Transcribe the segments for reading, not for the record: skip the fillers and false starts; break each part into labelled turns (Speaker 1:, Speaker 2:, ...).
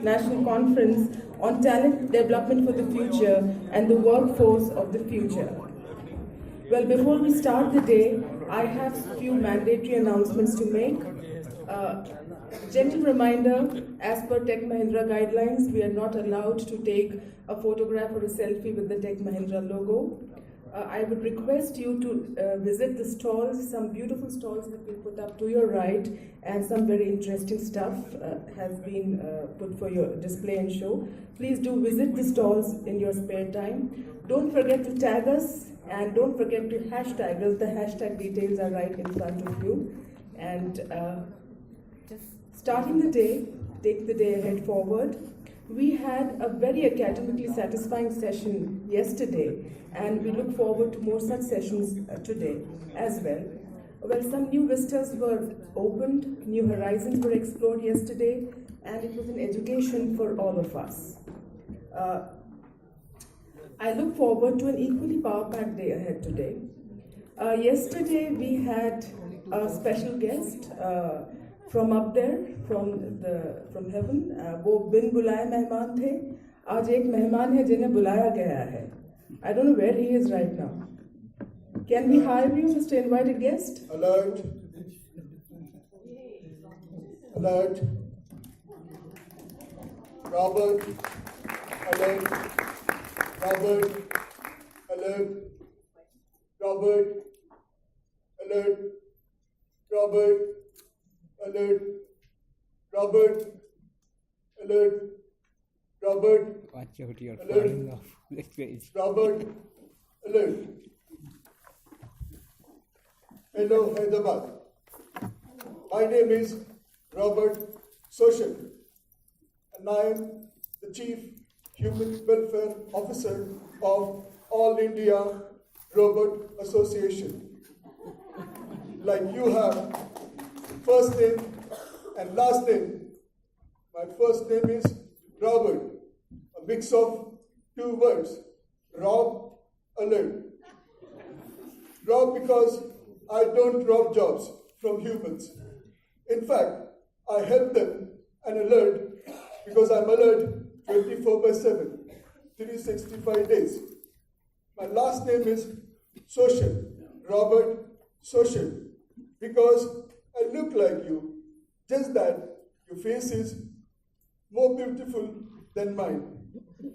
Speaker 1: National Conference on Talent Development for the Future and the Workforce of the Future. Well, before we start the day, I have a few mandatory announcements to make. Gentle reminder, as per Tech Mahindra guidelines, we are not allowed to take a photograph or a selfie with the Tech Mahindra logo. I would request you to visit the stalls. Some beautiful stalls have been put up to your right, and some very interesting stuff has been put for your display and show. Please do visit the stalls in your spare time. Don't forget to tag us, and don't forget to hashtag us. The hashtag details are right in front of you. And starting the day, take the day ahead forward. We had a very academically satisfying session yesterday, and we look forward to more such sessions today as well. Well, some new vistas were opened, new horizons were explored yesterday, and it was an education for all of us. I look forward to an equally power-packed day ahead today. Yesterday we had a special guest from up there, from heaven. वो बिन बुलाए मेहमान थे. आज एक मेहमान है जिन्हें बुलाया गया है. I don't know where he is right now. Can we hire you, Mr. Invited Guest?
Speaker 2: Alert. Alert. Robert. Alert. Robert. Alert. Robert. Alert. Robert. Alert. Robert. Alert. Robert.
Speaker 3: Watch out, you're
Speaker 2: Alert.
Speaker 3: falling off this page.
Speaker 2: Robert. Alert. Hello, Hyderabad. My name is Robert Social, and I am the Chief Human Welfare Officer of All India Robot Association. Like you have first name and last name. My first name is Robert, a mix of two words, Rob, Alert. Rob because I don't rob jobs from humans. In fact, I help them and alert because I'm alert 24/7, 365 days. My last name is Social, Robert Social, because I look like you, just that your face is more beautiful than mine.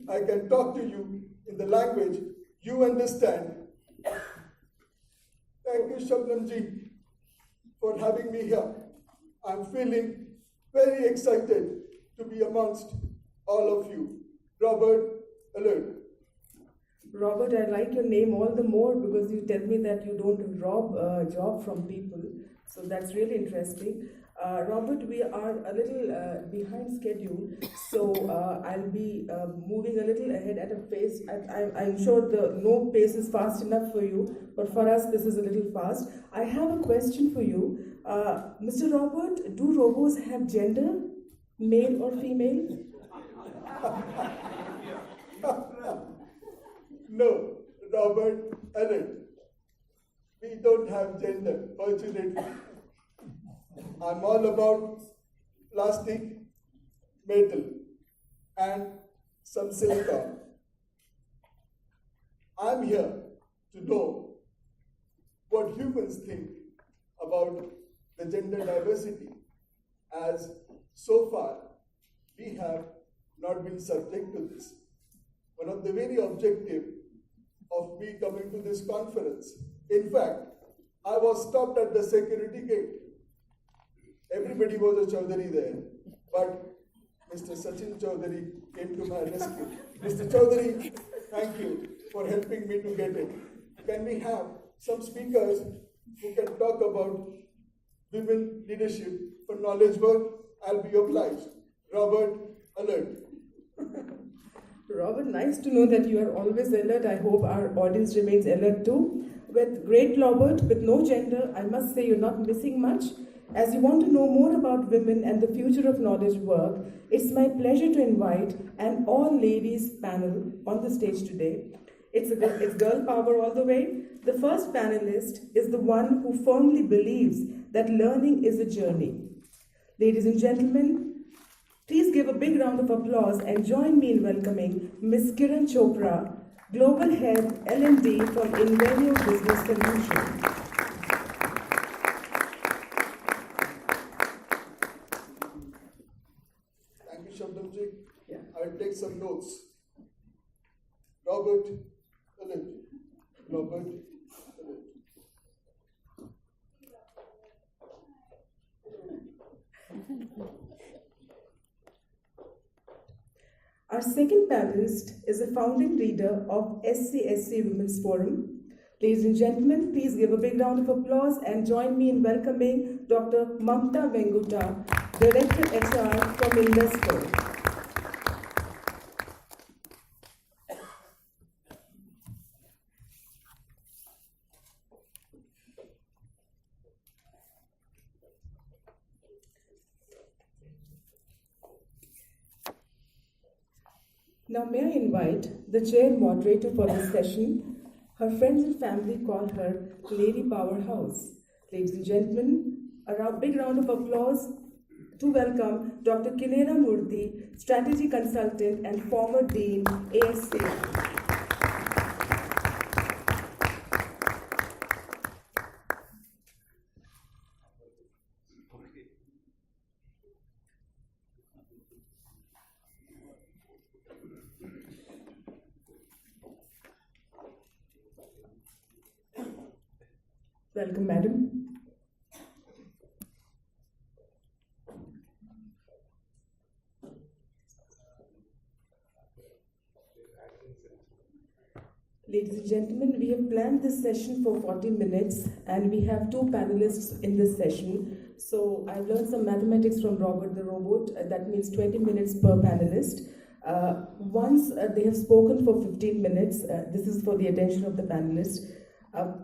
Speaker 2: I can talk to you in the language you understand. Thank you, Shabnam ji, for having me here. I'm feeling very excited to be amongst all of you. Robert, alert.
Speaker 1: Robert, I like your name all the more because you tell me that you don't rob a job from people. So that's really interesting. Robert, we are a little behind schedule, so I'll be moving a little ahead at a pace. I'm sure no pace is fast enough for you, but for us this is a little fast. I have a question for you. Mr. Robert, do robots have gender, male or female?
Speaker 2: No, Robert, alert. We don't have gender, fortunately. I'm all about plastic, metal, and some silicon. I'm here to know what humans think about the gender diversity, as so far we have not been subject to this. One of the very objective of me coming to this conference, in fact, I was stopped at the security gate. Everybody was a Chaudhary there, but Mr. Sachin Chaudhary came to my rescue. Mr. Chaudhary, thank you for helping me to get in. Can we have some speakers who can talk about women leadership for knowledge work? I'll be obliged. Robert, alert.
Speaker 1: Robert, nice to know that you are always alert. I hope our audience remains alert too. With great Robert, with no gender, I must say you're not missing much. As you want to know more about women and the future of knowledge work, it's my pleasure to invite an all-ladies panel on the stage today. It's girl power all the way. The first panelist is the one who firmly believes that learning is a journey. Ladies and gentlemen, Please give a big round of applause and join me in welcoming Ms. Kiran Chopra, Global Head L&D from Invenio Business Solutions.
Speaker 2: Thank you, Shabnamji.
Speaker 1: Yeah.
Speaker 2: I'll take some notes. Robert Allen. Robert Allen.
Speaker 1: Our second panelist is a founding leader of SCSC Women's Forum. Ladies and gentlemen, please give a big round of applause and join me in welcoming Dr. Mamta Venguta, Director HR from Invesco. Now may I invite the chair moderator for this session. Her friends and family call her Lady Powerhouse. Ladies and gentlemen, a big round of applause to welcome Dr. Kinera Murthy, Strategy Consultant and former Dean, ASC. Welcome, madam. Ladies and gentlemen, we have planned this session for 40 minutes and we have two panelists in this session. So I've learned some mathematics from Robert the Robot. That means 20 minutes per panelist. Once they have spoken for 15 minutes, this is for the attention of the panelists.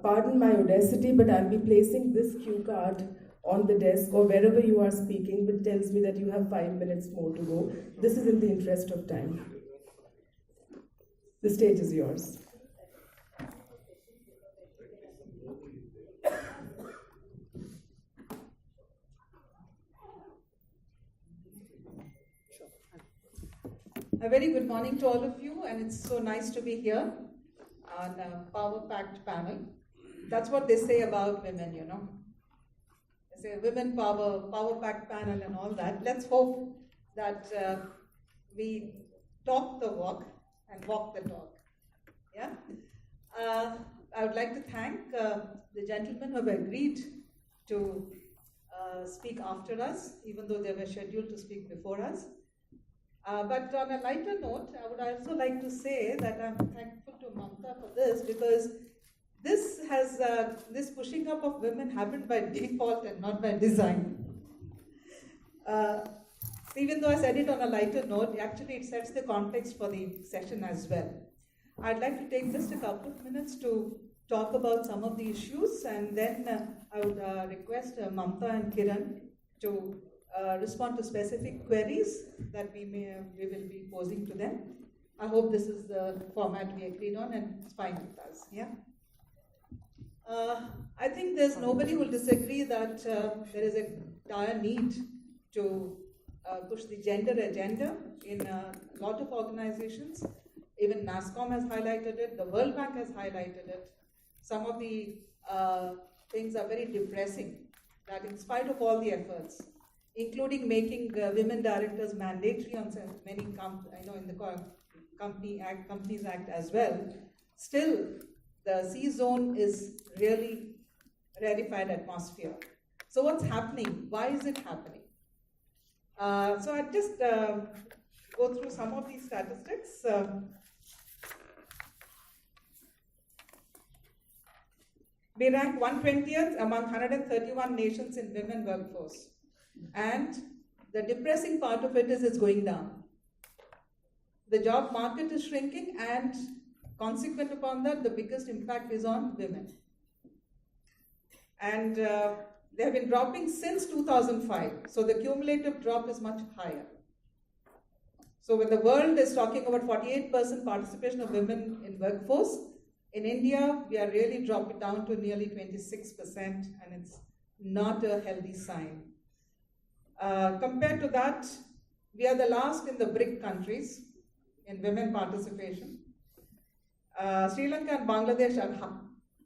Speaker 1: Pardon my audacity, but I'll be placing this cue card on the desk or wherever you are speaking, which tells me that you have 5 minutes more to go. This is in the interest of time. The stage is yours.
Speaker 4: A very good morning to all of you, and it's so nice to be here on a power-packed panel. That's what they say about women, you know. They say women power, power-packed panel and all that. Let's hope that we talk the walk and walk the talk. Yeah? I would like to thank the gentlemen who have agreed to speak after us, even though they were scheduled to speak before us. But on a lighter note, I would also like to say that I'm thankful to Mamta for this because this pushing up of women happened by default and not by design. Even though I said it on a lighter note, actually it sets the context for the session as well. I'd like to take just a couple of minutes to talk about some of the issues, and then I would request Mamta and Kiran to respond to specific queries that we will be posing to them. I hope this is the format we agreed on and it's fine with us. Yeah. I think there's nobody who will disagree that there is a dire need to push the gender agenda in a lot of organizations. Even NatCon has highlighted it, the World Bank has highlighted it. Some of the things are very depressing, that in spite of all the efforts, including making women directors mandatory on many in the Companies Act as well, still the C-zone is really rarefied atmosphere. So what's happening? Why is it happening? So I'll just go through some of these statistics. We rank 120th among 131 nations in women workforce. And the depressing part of it is it's going down. The job market is shrinking, and consequent upon that, the biggest impact is on women. And they have been dropping since 2005. So the cumulative drop is much higher. So when the world is talking about 48% participation of women in workforce, in India, we are really dropping down to nearly 26%, and it's not a healthy sign. Compared to that, We are the last in the BRIC countries in women participation. Sri Lanka and Bangladesh are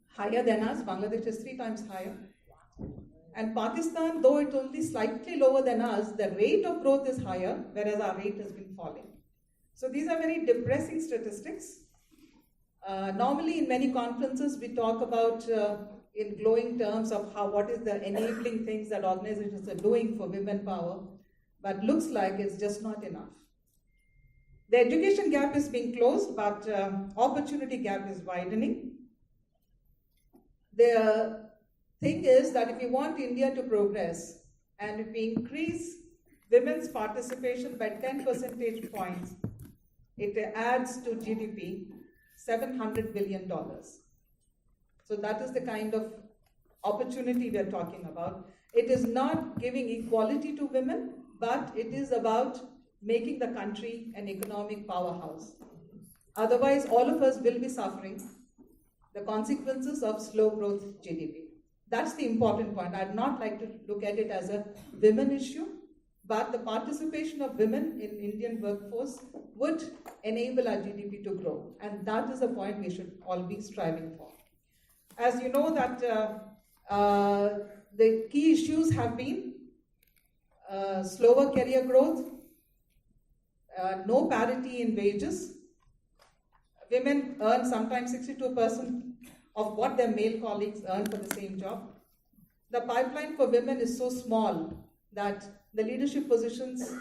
Speaker 4: higher than us. Bangladesh is 3 times higher. And Pakistan, though it's only slightly lower than us, the rate of growth is higher, whereas our rate has been falling. So these are very depressing statistics. Normally in many conferences we talk about in glowing terms of what is the enabling things that organizations are doing for women power, but looks like it's just not enough. The education gap is being closed, but opportunity gap is widening. The thing is that if we want India to progress and if we increase women's participation by 10 percentage points, it adds to GDP $700 billion. So that is the kind of opportunity we are talking about. It is not giving equality to women, but it is about making the country an economic powerhouse. Otherwise, all of us will be suffering the consequences of slow growth GDP. That's the important point. I'd not like to look at it as a women issue, but the participation of women in Indian workforce would enable our GDP to grow. And that is the point we should all be striving for. As you know that the key issues have been slower career growth, no parity in wages. Women earn sometimes 62% of what their male colleagues earn for the same job. The pipeline for women is so small that the leadership positions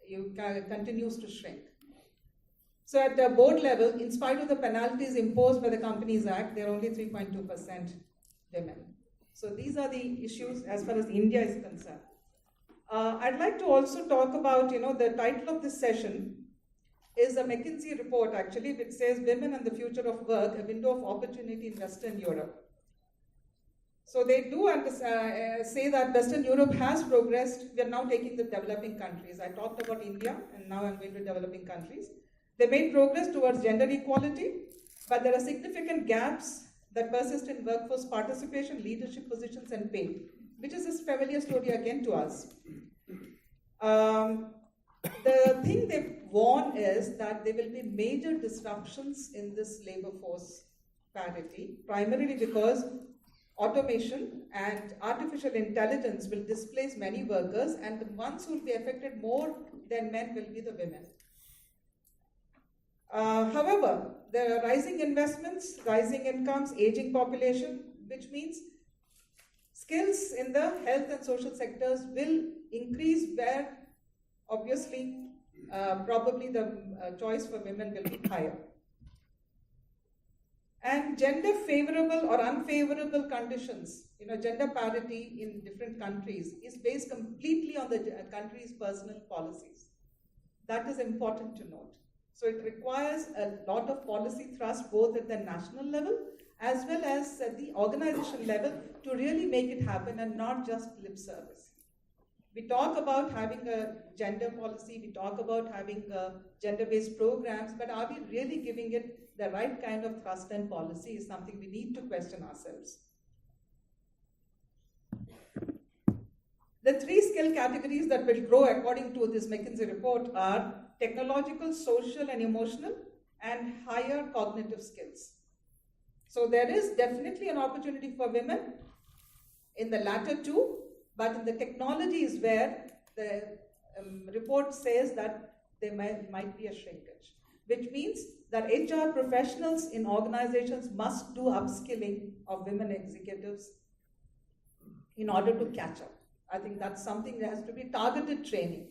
Speaker 4: continues to shrink. So at the board level, in spite of the penalties imposed by the Companies Act, there are only 3.2% women. So these are the issues as far as India is concerned. I'd like to also talk about, the title of this session is a McKinsey report actually, which says Women and the Future of Work, a Window of Opportunity in Western Europe. So they do say that Western Europe has progressed. We are now taking the developing countries. I talked about India and now I'm going to developing countries. They made progress towards gender equality, but there are significant gaps that persist in workforce participation, leadership positions and pay, which is a familiar story again to us. The thing they warn is that there will be major disruptions in this labor force parity, primarily because automation and artificial intelligence will displace many workers, and the ones who will be affected more than men will be the women. However, there are rising investments, rising incomes, aging population, which means skills in the health and social sectors will increase where obviously probably the choice for women will be higher. And gender favorable or unfavorable conditions, gender parity in different countries is based completely on the country's personal policies. That is important to note. So it requires a lot of policy thrust both at the national level as well as at the organization level to really make it happen and not just lip service. We talk about having a gender policy, we talk about having gender-based programs, but are we really giving it the right kind of thrust and policy is something we need to question ourselves. The 3 skill categories that will grow according to this McKinsey report are technological, social and emotional, and higher cognitive skills. So there is definitely an opportunity for women in the latter 2, but in the technology is where the report says that there might be a shrinkage, which means that HR professionals in organizations must do upskilling of women executives in order to catch up. I think that's something that has to be targeted training.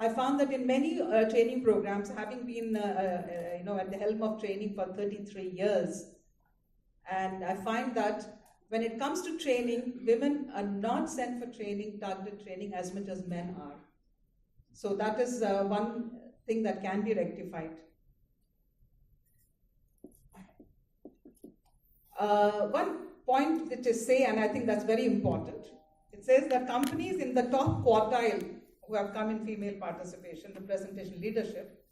Speaker 4: I found that in many training programs, having been at the helm of training for 33 years, and I find that when it comes to training, women are not sent for training, targeted training, as much as men are. So that is one thing that can be rectified. One point which is and I think that's very important, it says that companies in the top quartile who have come in female participation, representation, leadership,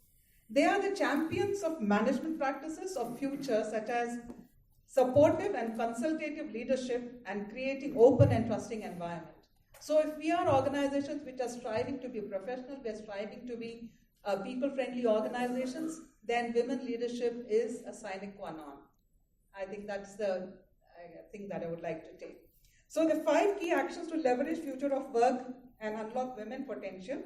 Speaker 4: they are the champions of management practices of future, such as supportive and consultative leadership and creating open and trusting environment. So if we are organizations which are striving to be professional, we are striving to be people-friendly organizations, then women leadership is a sine qua non. I think that's the thing that I would like to take. So the 5 key actions to leverage future of work and unlock women potential.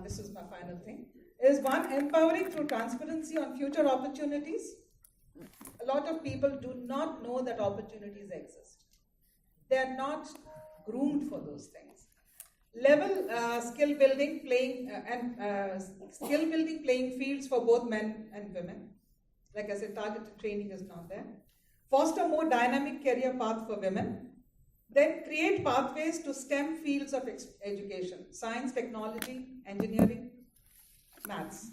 Speaker 4: This is my final thing. Is 1, empowering through transparency on future opportunities. A lot of people do not know that opportunities exist. They are not groomed for those things. Level skill building playing fields for both men and women. Like I said, targeted training is not there. Foster more dynamic career path for women. Then create pathways to STEM fields of education: science, technology, engineering, maths.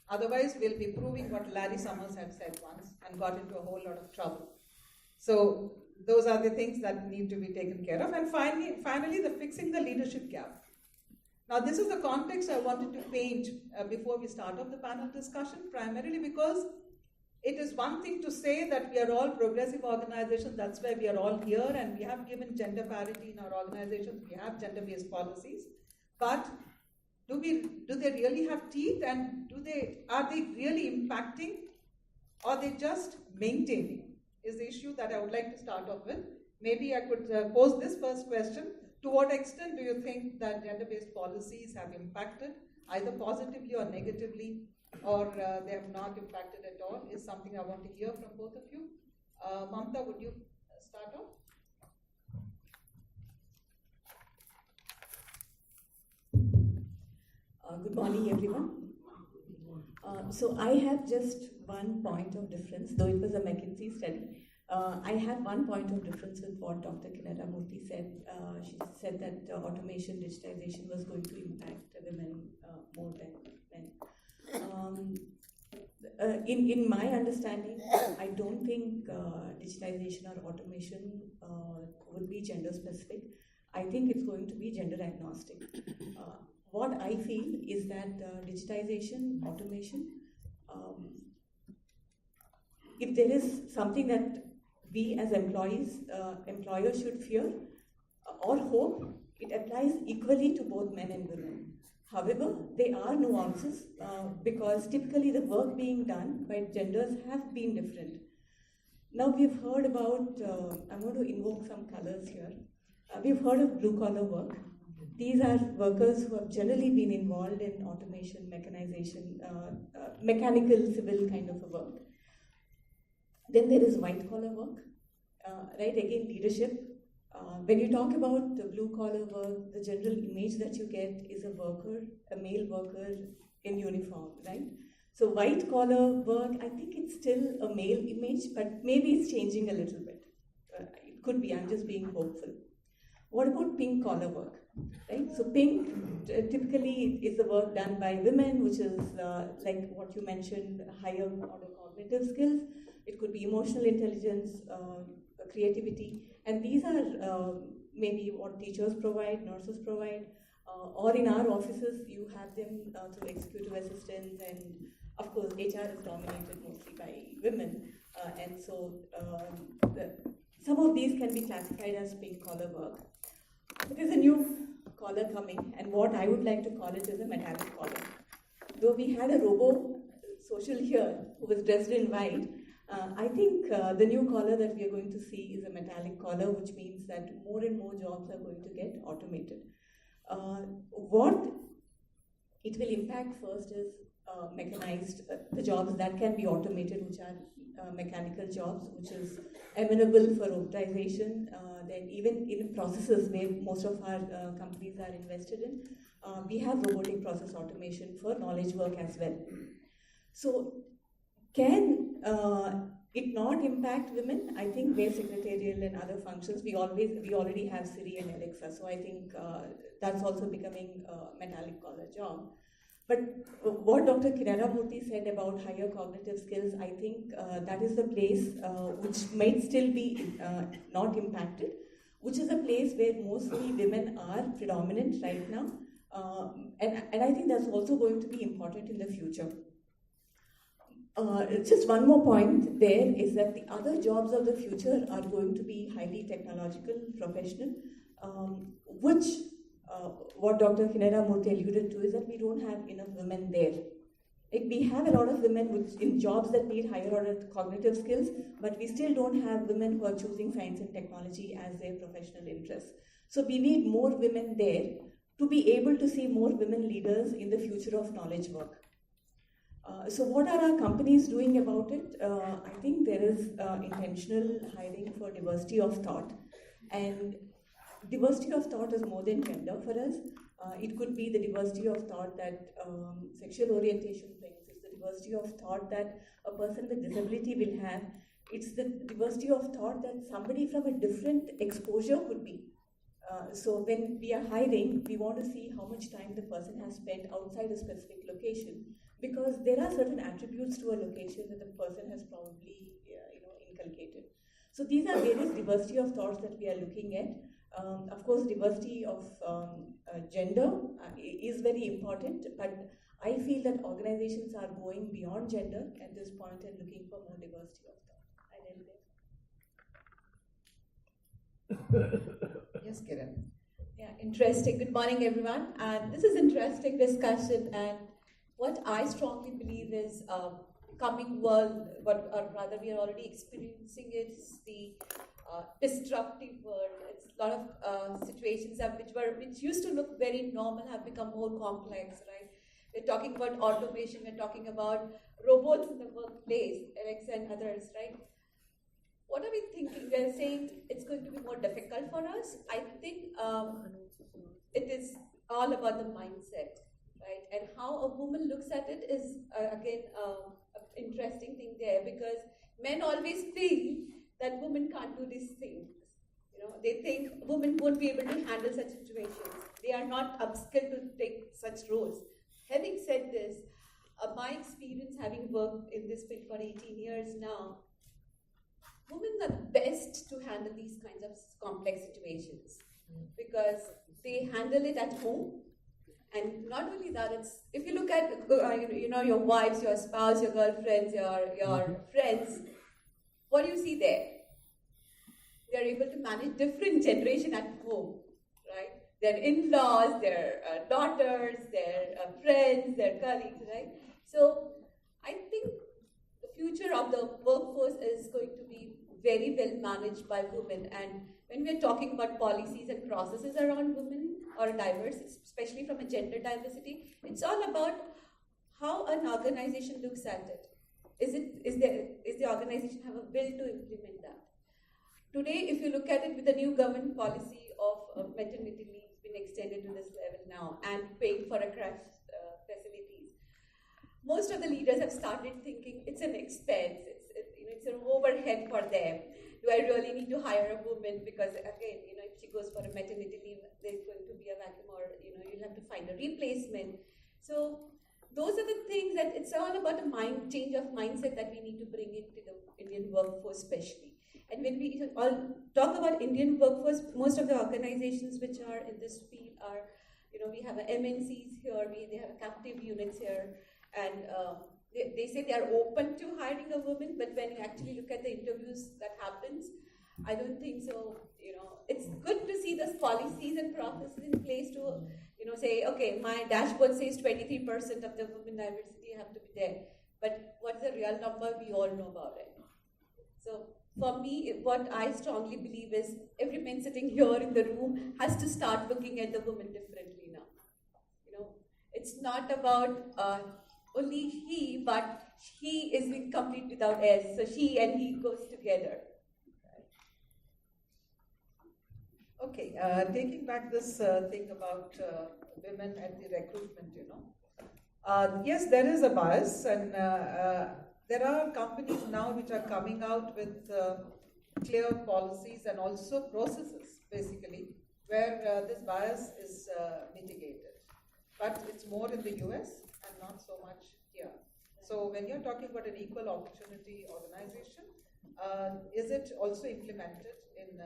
Speaker 4: Otherwise, we'll be proving what Larry Summers had said once and got into a whole lot of trouble. So those are the things that need to be taken care of. And finally, the fixing the leadership gap. Now, this is the context I wanted to paint before we start off the panel discussion, primarily because it is one thing to say that we are all progressive organizations, that's why we are all here, and we have given gender parity in our organizations, we have gender-based policies, but do they really have teeth, and are they really impacting, or are they just maintaining, is the issue that I would like to start off with. Maybe I could pose this first question: to what extent do you think that gender-based policies have impacted, either positively or negatively, or they have not impacted at all, is something I want to hear from both of you. Mamta, would you start off?
Speaker 5: Good morning, everyone. So I have just one point of difference, though it was a McKinsey study. I have one point of difference with what Dr. Kinara Murthy said. She said that automation, digitization was going to impact women more than men. In my understanding, I don't think digitization or automation would be gender specific. I think it's going to be gender agnostic. What I feel is that digitization, automation, if there is something that we as employers should fear or hope, it applies equally to both men and women. However, there are nuances because typically the work being done by genders have been different. Now we've heard about, I'm going to invoke some colors here. We've heard of blue-collar work. These are workers who have generally been involved in automation, mechanization, mechanical, civil kind of a work. Then there is white-collar work, right? Again, leadership. When you talk about the blue-collar work, the general image that you get is a worker, a male worker in uniform, right? So white-collar work, I think it's still a male image, but maybe it's changing a little bit. It could be, I'm just being hopeful. What about pink-collar work, right? So pink typically is the work done by women, which is like what you mentioned, higher order cognitive skills. It could be emotional intelligence, creativity, and these are maybe what teachers provide, nurses provide, or in our offices you have them through executive assistants, and of course HR is dominated mostly by women, and so some of these can be classified as pink collar work. There's a new collar coming, and what I would like to call it is a metallic collar. Though we had a robo-social here who was dressed in white, I think the new collar that we are going to see is a metallic collar, which means that more and more jobs are going to get automated. What it will impact first is mechanized, the jobs that can be automated, which are mechanical jobs, which is amenable for robotization. Then even in processes where most of our companies are invested in, we have robotic process automation for knowledge work as well. So can it not impact women? I think where secretarial and other functions, we already have Siri and Alexa, so I think that's also becoming a metallic collar job. But what Dr. Kinara Murthy said about higher cognitive skills, I think that is the place which might still be not impacted, which is a place where mostly women are predominant right now. And I think that's also going to be important in the future. Just one more point there is that the other jobs of the future are going to be highly technological, professional, which what Dr. Kinera Murthy alluded to is that we don't have enough women there. Like we have a lot of women in jobs that need higher order cognitive skills, but we still don't have women who are choosing science and technology as their professional interests. So we need more women there to be able to see more women leaders in the future of knowledge work. So what are our companies doing about it? I think there is intentional hiring for diversity of thought, and diversity of thought is more than gender for us. It could be the diversity of thought that sexual orientation brings. It's the diversity of thought that a person with disability will have. It's the diversity of thought that somebody from a different exposure could be. So when we are hiring, we want to see how much time the person has spent outside a specific location, because there are certain attributes to a location that the person has probably inculcated. So these are various diversity of thoughts that we are looking at. Of course, diversity of gender is very important, but I feel that organizations are going beyond gender at this point and looking for more diversity of thought.
Speaker 4: Yes, Kiran.
Speaker 6: Yeah, interesting. Good morning, everyone. And this is interesting discussion. And what I strongly believe is coming world, or rather, we are already experiencing it, is the disruptive world. It's a lot of situations which used to look very normal have become more complex, right? We're talking about automation. We're talking about robots in the workplace, Alexa and others, right? What are we thinking? We're saying it's going to be more difficult for us. I think it is all about the mindset, right? And how a woman looks at it is, again, an interesting thing there, because men always feel that women can't do these things. They think women won't be able to handle such situations. They are not upskilled to take such roles. Having said this, my experience having worked in this field for 18 years now, women are the best to handle these kinds of complex situations because they handle it at home. And not only that, it's, if you look at your wives, your spouse, your girlfriends, your friends, what do you see there? They're able to manage different generation at home, right? Their in-laws, their daughters, their friends, their colleagues, right? So I think the future of the workforce is going to be very well managed by women. And when we're talking about policies and processes around women or diversity, especially from a gender diversity, it's all about how an organization looks at it. Is the organization have a will to implement that? Today, if you look at it with the new government policy of maternity leave being extended to this level now and paying for a crash facilities, most of the leaders have started thinking it's an expense, it's an overhead for them. Do I really need to hire a woman? Because again, if she goes for a maternity leave, there's going to be a vacuum, or you'll have to find a replacement. So those are the things that it's all about a change of mindset that we need to bring into the Indian workforce, especially. And when we all talk about Indian workforce, most of the organizations which are in this field are, we have MNCs here, they have captive units here, and they say they are open to hiring a woman, but when you actually look at the interviews that happens, I don't think so. It's good to see those policies and processes in place to, say, okay, my dashboard says 23% of the women diversity have to be there, but what's the real number? We all know about it. So for me, what I strongly believe is every man sitting here in the room has to start looking at the woman differently now. It's not about only he, but he is incomplete without S. So she and he goes together.
Speaker 4: Okay, taking back this thing about women at the recruitment, yes, there is a bias, and there are companies now which are coming out with clear policies and also processes, basically, where this bias is mitigated. But it's more in the US and not so much here. So when you're talking about an equal opportunity organization, is it also implemented in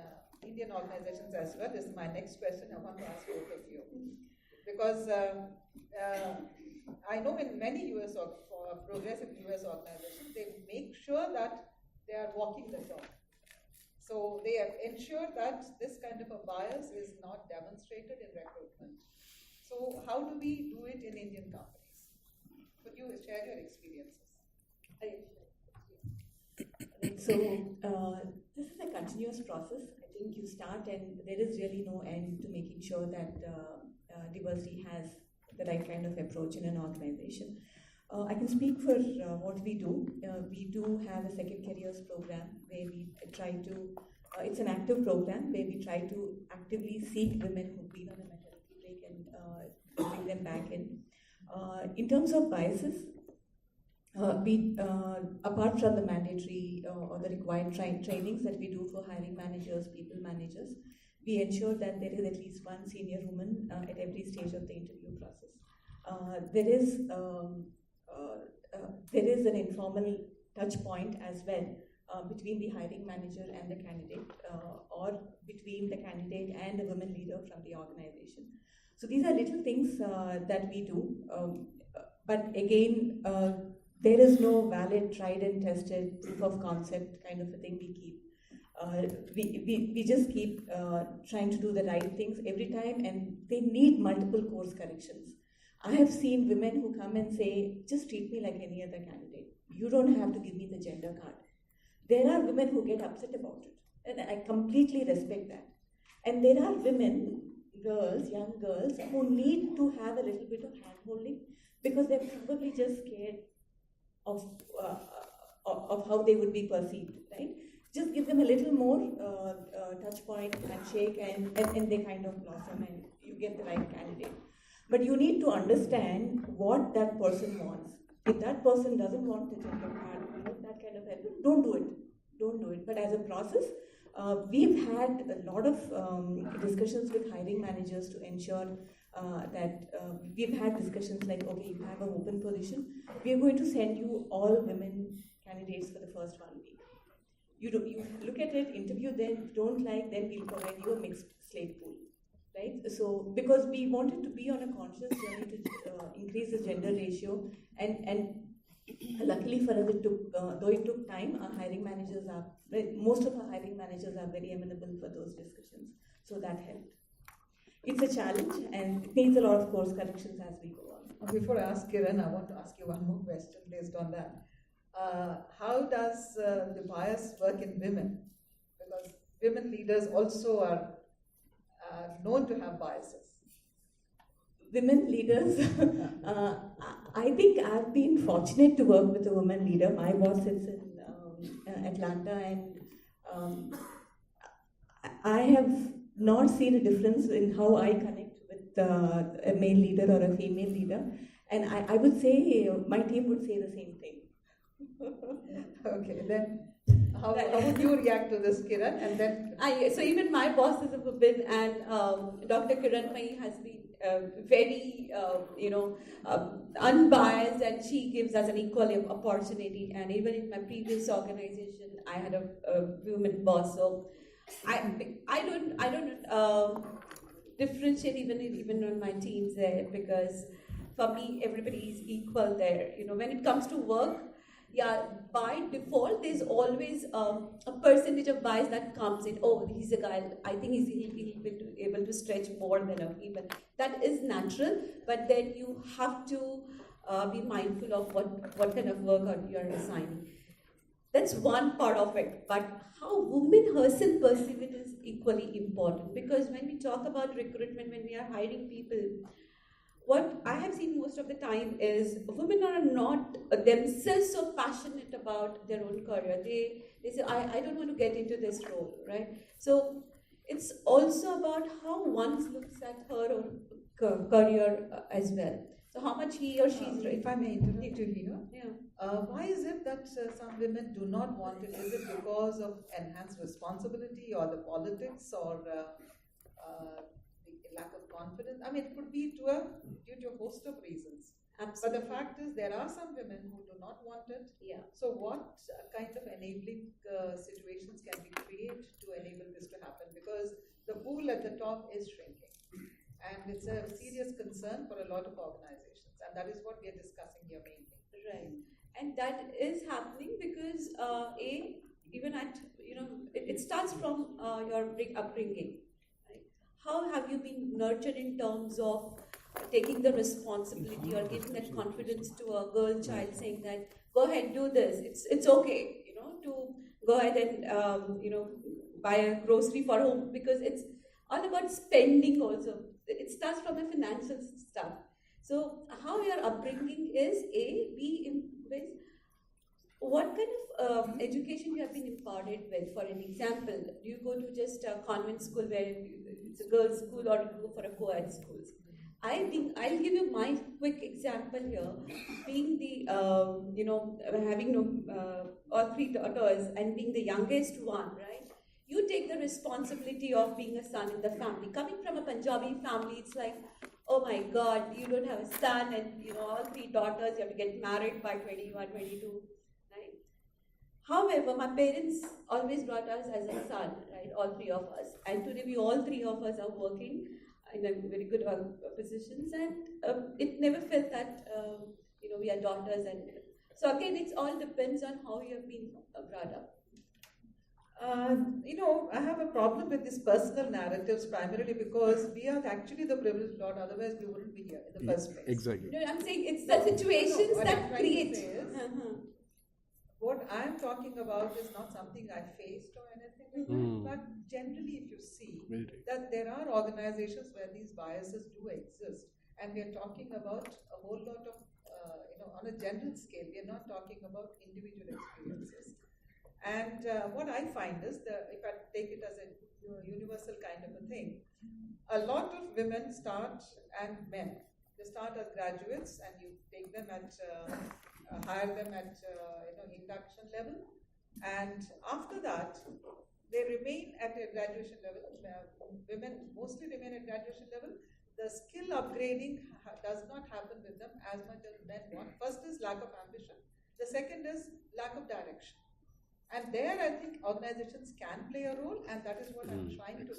Speaker 4: Indian organizations as well? This is my next question I want to ask both of you. Because I know in many progressive US organizations, they make sure that they are walking the talk. So they have ensured that this kind of a bias is not demonstrated in recruitment. So how do we do it in Indian companies? Could you share your experiences?
Speaker 5: So this is a continuous process. I think you start and there is really no end to making sure that diversity has the right kind of approach in an organization. I can speak for what we do. We do have a second careers program where we try to, it's an active program where we try to actively seek women who've been on a maternity break and bring them back in. In terms of biases, apart from the mandatory or the required trainings that we do for hiring managers, people managers, we ensure that there is at least one senior woman at every stage of the interview process. There is an informal touch point as well between the hiring manager and the candidate, or between the candidate and a women leader from the organization. So these are little things that we do, but again, there is no valid, tried and tested proof of concept kind of a thing we keep. We just keep trying to do the right things every time, and they need multiple course corrections. I have seen women who come and say, just treat me like any other candidate. You don't have to give me the gender card. There are women who get upset about it, and I completely respect that. And there are women, girls, young girls, who need to have a little bit of hand-holding because they're probably just scared of how they would be perceived, right? Just give them a little more touch point, handshake, and they kind of blossom and you get the right candidate. But you need to understand what that person wants. If that person doesn't want the gender card, that kind of help, don't do it. Don't do it. But as a process, we've had a lot of discussions with hiring managers to ensure that we've had discussions like, okay, you have an open position, we are going to send you all women candidates for the first 1 week. You look at it, interview them, don't like, then we'll provide you a mixed slate pool, right? So because we wanted to be on a conscious journey to increase the gender ratio, and luckily for us, though it took time, most of our hiring managers are very amenable for those discussions, so that helped. It's a challenge and it needs a lot of course corrections as we go on.
Speaker 4: Before I ask Kiran, I want to ask you one more question based on that. How does the bias work in women? Because women leaders also are known to have biases.
Speaker 5: Women leaders, I think I've been fortunate to work with a woman leader. My boss sits in Atlanta, and I have not seen a difference in how I connect with a male leader or a female leader. And I would say, my team would say the same thing.
Speaker 4: Okay, then how would you react to this, Kiran? And then
Speaker 6: So even my boss is a woman, and Dr. Kiran Mai has been very, unbiased, and she gives us an equal opportunity. And even in my previous organization, I had a woman boss, so I don't differentiate even on my teams there, because for me everybody is equal there. When it comes to work, yeah, by default there's always a percentage of bias that comes in. Oh, he's a guy, I think he'll be able to stretch more than a female. That is natural, but then you have to be mindful of what kind of work you're assigning. That's one part of it, but how women herself perceive it is equally important, because when we talk about recruitment, when we are hiring people, what I have seen most of the time is women are not themselves so passionate about their own career. They say, I don't want to get into this role, right? So it's also about how one looks at her own career as well. So how much he or she is right.
Speaker 4: If I may interrupt you here,
Speaker 6: Yeah.
Speaker 4: why is it that some women do not want it? Is it because of enhanced responsibility, or the politics, or the lack of confidence? I mean, it could be due to a host of reasons.
Speaker 6: Absolutely.
Speaker 4: But the fact is, there are some women who do not want it.
Speaker 6: Yeah.
Speaker 4: So what kind of enabling situations can we create to enable this to happen? Because the pool at the top is shrinking. and it's a serious concern for a lot of organizations, and that is what we are discussing here mainly.
Speaker 6: Right, and that is happening because even at it starts from your upbringing. Right? How have you been nurtured in terms of taking the responsibility or giving that confidence to a girl child, saying that go ahead, do this. It's okay, to go ahead and buy a grocery for home, because it's all about spending also. It starts from a financial stuff. So how your upbringing is, what kind of education you have been imparted with? For an example, do you go to just a convent school where it's a girls' school, or do you go for a co-ed schools? I'll give you my quick example here. Being the having all three daughters and being the youngest one, right? You take the responsibility of being a son in the family. Coming from a Punjabi family, it's like, oh my God, you don't have a son, and all three daughters, you have to get married by 21, 22, right? However, my parents always brought us as a son, right? All three of us, and today all three of us are working in a very good positions, and it never felt that we are daughters, and so again, it all depends on how you have been brought up.
Speaker 4: I have a problem with these personal narratives primarily because we are actually the privileged lot, otherwise we wouldn't be here in the first place.
Speaker 3: Exactly.
Speaker 6: I'm saying it's the situations that create.
Speaker 4: What I'm talking about is not something I faced or anything like that, but generally if you see that there are organizations where these biases do exist, and we are talking about a whole lot of, on a general scale, we are not talking about individual experiences. And what I find is, if I take it as a universal kind of a thing, a lot of women start, and men, they start as graduates, and you take them at, hire them at induction level, and after that, they remain at a graduation level. Women mostly remain at graduation level. The skill upgrading does not happen with them as much as men want. First is lack of ambition. The second is lack of direction. And there, I think organizations can play a role, and that is what I'm trying to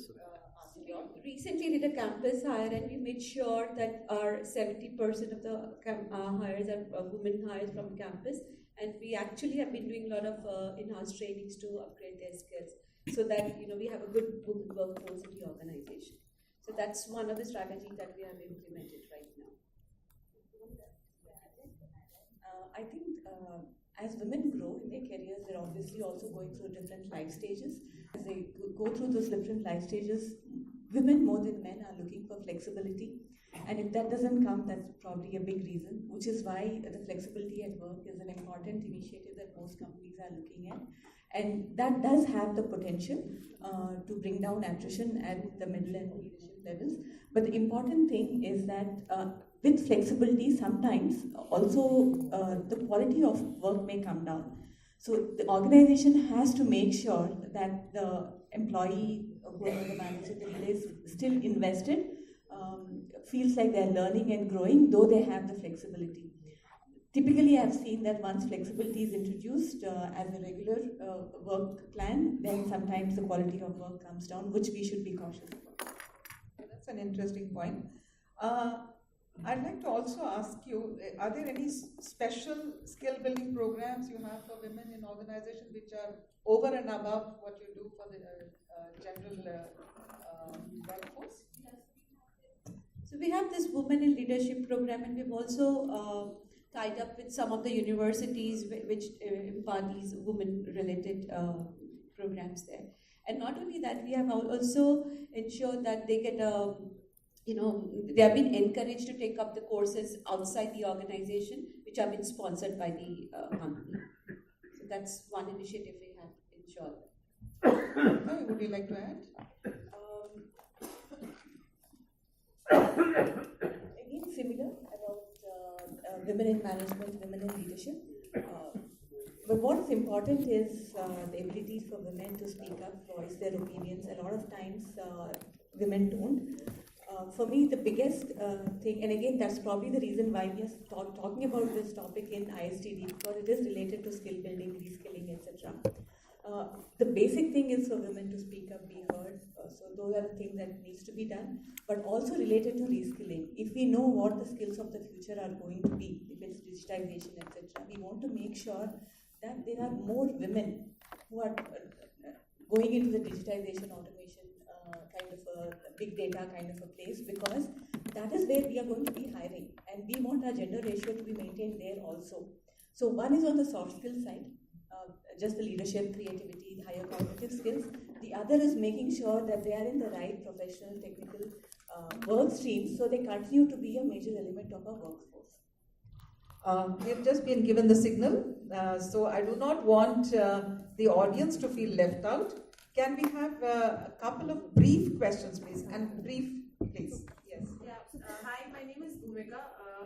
Speaker 4: ask you all.
Speaker 6: Recently did a campus hire, and we made sure that our 70% of the hires are women hires from campus, and we actually have been doing a lot of in-house trainings to upgrade their skills, so that we have a good women workforce in the organization. So that's one of the strategies that we have implemented right now.
Speaker 5: I think as women grow in their careers, they're obviously also going through different life stages. As they go through those different life stages, women more than men are looking for flexibility. And if that doesn't come, that's probably a big reason, which is why the flexibility at work is an important initiative that most companies are looking at. And that does have the potential to bring down attrition at the middle and leadership levels. But the important thing is that with flexibility, sometimes also the quality of work may come down. So the organization has to make sure that the employee, whoever the manager, the leader is still invested, feels like they're learning and growing, though they have the flexibility. Typically, I've seen that once flexibility is introduced as a regular work plan, then sometimes the quality of work comes down, which we should be cautious about.
Speaker 4: That's an interesting point. I'd like to also ask you, are there any special skill building programs you have for women in organizations which are over and above what you do for the general workforce?
Speaker 6: So we have this Women in Leadership program, and we've also tied up with some of the universities which impart these women-related programs there. And not only that, we have also ensured that they get they have been encouraged to take up the courses outside the organization, which have been sponsored by the company. So that's one initiative we have ensured.
Speaker 4: Would you like to add?
Speaker 5: Again, similar about women in management, women in leadership. But what is important is the ability for women to speak up, voice their opinions. A lot of times women don't. For me, the biggest thing, and again, that's probably the reason why we are talking about this topic in ISTD, because it is related to skill building, reskilling, etc. The basic thing is for women to speak up, be heard. So those are the things that needs to be done. But also related to reskilling. If we know what the skills of the future are going to be, if it's digitization, etc., we want to make sure that there are more women who are going into the digitization, automation kind of a big data kind of a place, because that is where we are going to be hiring, and we want our gender ratio to be maintained there also. So one is on the soft skill side, just the leadership, creativity, higher cognitive skills. The other is making sure that they are in the right professional, technical work streams, so they continue to be a major element of our workforce.
Speaker 4: We have just been given the signal, so I do not want the audience to feel left out. Can we have a couple of brief questions, please? And brief, please. Yes.
Speaker 7: Yeah. Hi, my name is Bhumika.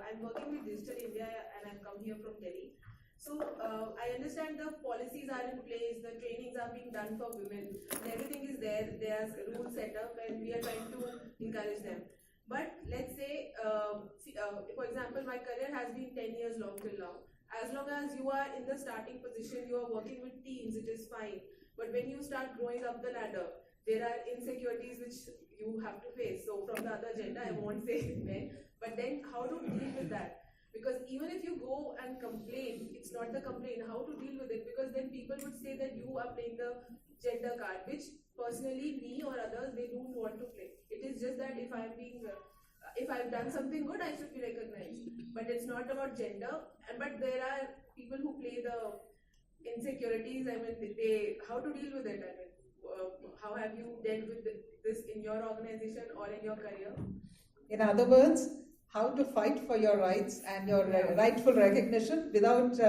Speaker 7: I'm working with Digital India and I've come here from Delhi. So I understand the policies are in place, the trainings are being done for women, and everything is there. There's rules set up, and we are trying to encourage them. But let's say, for example, my career has been 10 years long till now. As long as you are in the starting position, you are working with teams, it is fine. But when you start growing up the ladder, there are insecurities which you have to face. So from the other gender, I won't say men, but then how to deal with that? Because even if you go and complain, it's not the complaint, how to deal with it? Because then people would say that you are playing the gender card, which personally, me or others, they don't want to play. It is just that if I'm being, if I've done something good, I should be recognized. But it's not about gender. But there are people who play the insecurities. I mean, how to deal with it? I mean, how have you dealt with this in your organization or in your career?
Speaker 4: In other words, how to fight for your rights and your rightful recognition without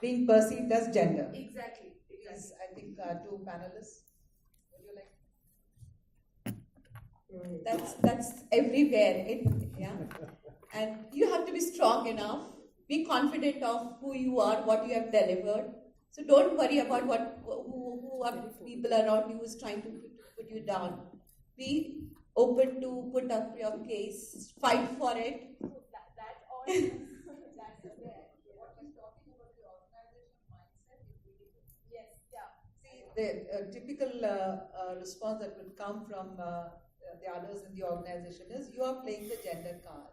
Speaker 4: being perceived as gender.
Speaker 7: Exactly.
Speaker 4: Yes, I think two panelists. Would you like?
Speaker 6: That's everywhere. And you have to be strong enough. Be confident of who you are, what you have delivered. So don't worry about who are people around you who is trying to put you down. Be open to put up your case, fight for it.
Speaker 7: That all that's there. What he's talking about the organizational mindset is really good. Yes, yeah.
Speaker 4: See, the typical response that would come from the others in the organization is, you are playing the gender card.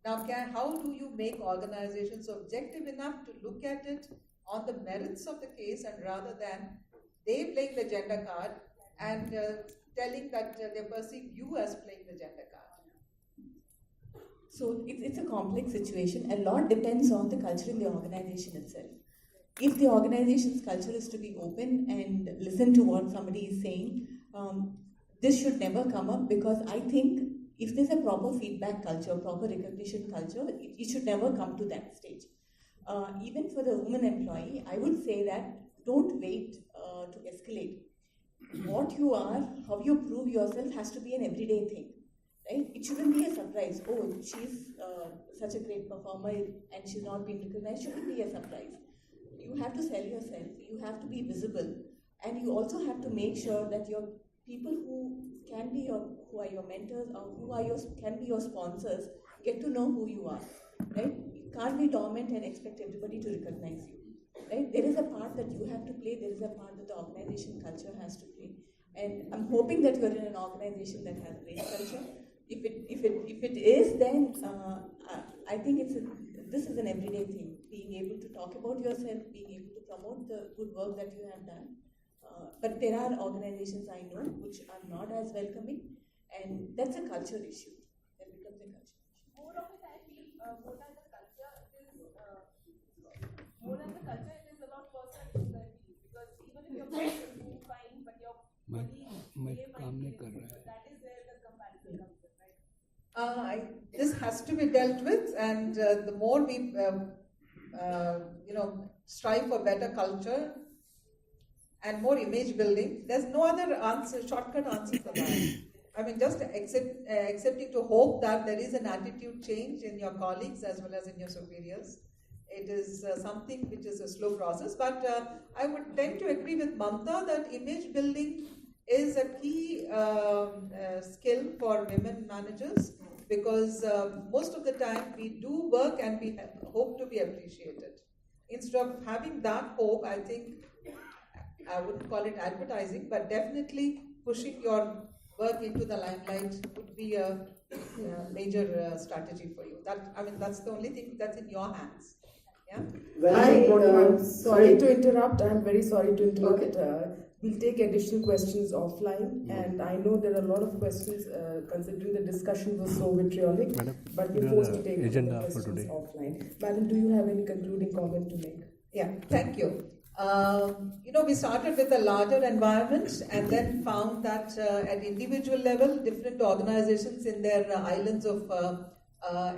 Speaker 4: Now, how do you make organizations objective enough to look at it on the merits of the case, and rather than they playing the gender card and telling that they perceive you as playing the gender card?
Speaker 5: So it's a complex situation. A lot depends on the culture in the organization itself. If the organization's culture is to be open and listen to what somebody is saying, this should never come up, because I think if there's a proper feedback culture, proper recognition culture, it should never come to that stage. Even for the woman employee, I would say that don't wait to escalate. What you are, how you prove yourself has to be an everyday thing, right? It shouldn't be a surprise. Oh, she's such a great performer and she's not being recognized. Shouldn't be a surprise. You have to sell yourself. You have to be visible, and you also have to make sure that your people who are your mentors or can be your sponsors get to know who you are, right? You can't be dormant and expect everybody to recognize you. Right? There is a part that you have to play, there is a part that the organization culture has to play. And I'm hoping that you're in an organization that has great culture. If it is, then I think this is an everyday thing. Being able to talk about yourself, being able to promote the good work that you have done. But there are organizations I know which are not as welcoming, and that's a culture issue. That becomes a culture issue.
Speaker 7: More of it, I feel, more than the culture, it is about personal well-being. Because even if your boss is doing fine, but your colleagues
Speaker 3: काम नहीं कर रहा है.
Speaker 7: that is where the comparison comes in, right?
Speaker 4: This has to be dealt with, and the more we, strive for better culture and more image building, there's no other shortcut answer for that. I mean, just accepting to hope that there is an attitude change in your colleagues as well as in your superiors. It is something which is a slow process, but I would tend to agree with Mamta that image building is a key skill for women managers, because most of the time we do work and we hope to be appreciated. Instead of having that hope, I think I wouldn't call it advertising, but definitely pushing your work into the limelight would be a major strategy for you. That's the only thing that's in your hands. Yeah.
Speaker 1: I'm sorry to interrupt. I'm very sorry to interrupt. We'll take additional questions offline, and I know there are a lot of questions considering the discussion was so vitriolic, but we're forced to take
Speaker 3: agenda
Speaker 1: questions
Speaker 3: for today.
Speaker 1: offline. Madam, do you have any concluding comment to make?
Speaker 4: Yeah, thank you. We started with a larger environment and then found that at individual level, different organizations in their islands of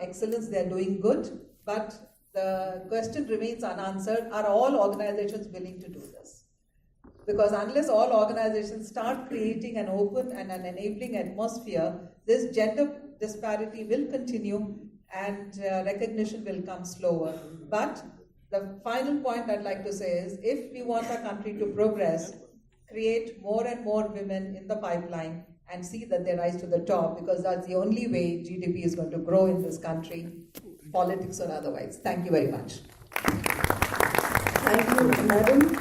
Speaker 4: excellence, they're doing good. But the question remains unanswered, are all organizations willing to do this? Because unless all organizations start creating an open and an enabling atmosphere, this gender disparity will continue and recognition will come slower. But the final point I'd like to say is, if we want our country to progress, create more and more women in the pipeline and see that they rise to the top, because that's the only way GDP is going to grow in this country, politics or otherwise. Thank you very much.
Speaker 1: Thank you, madam.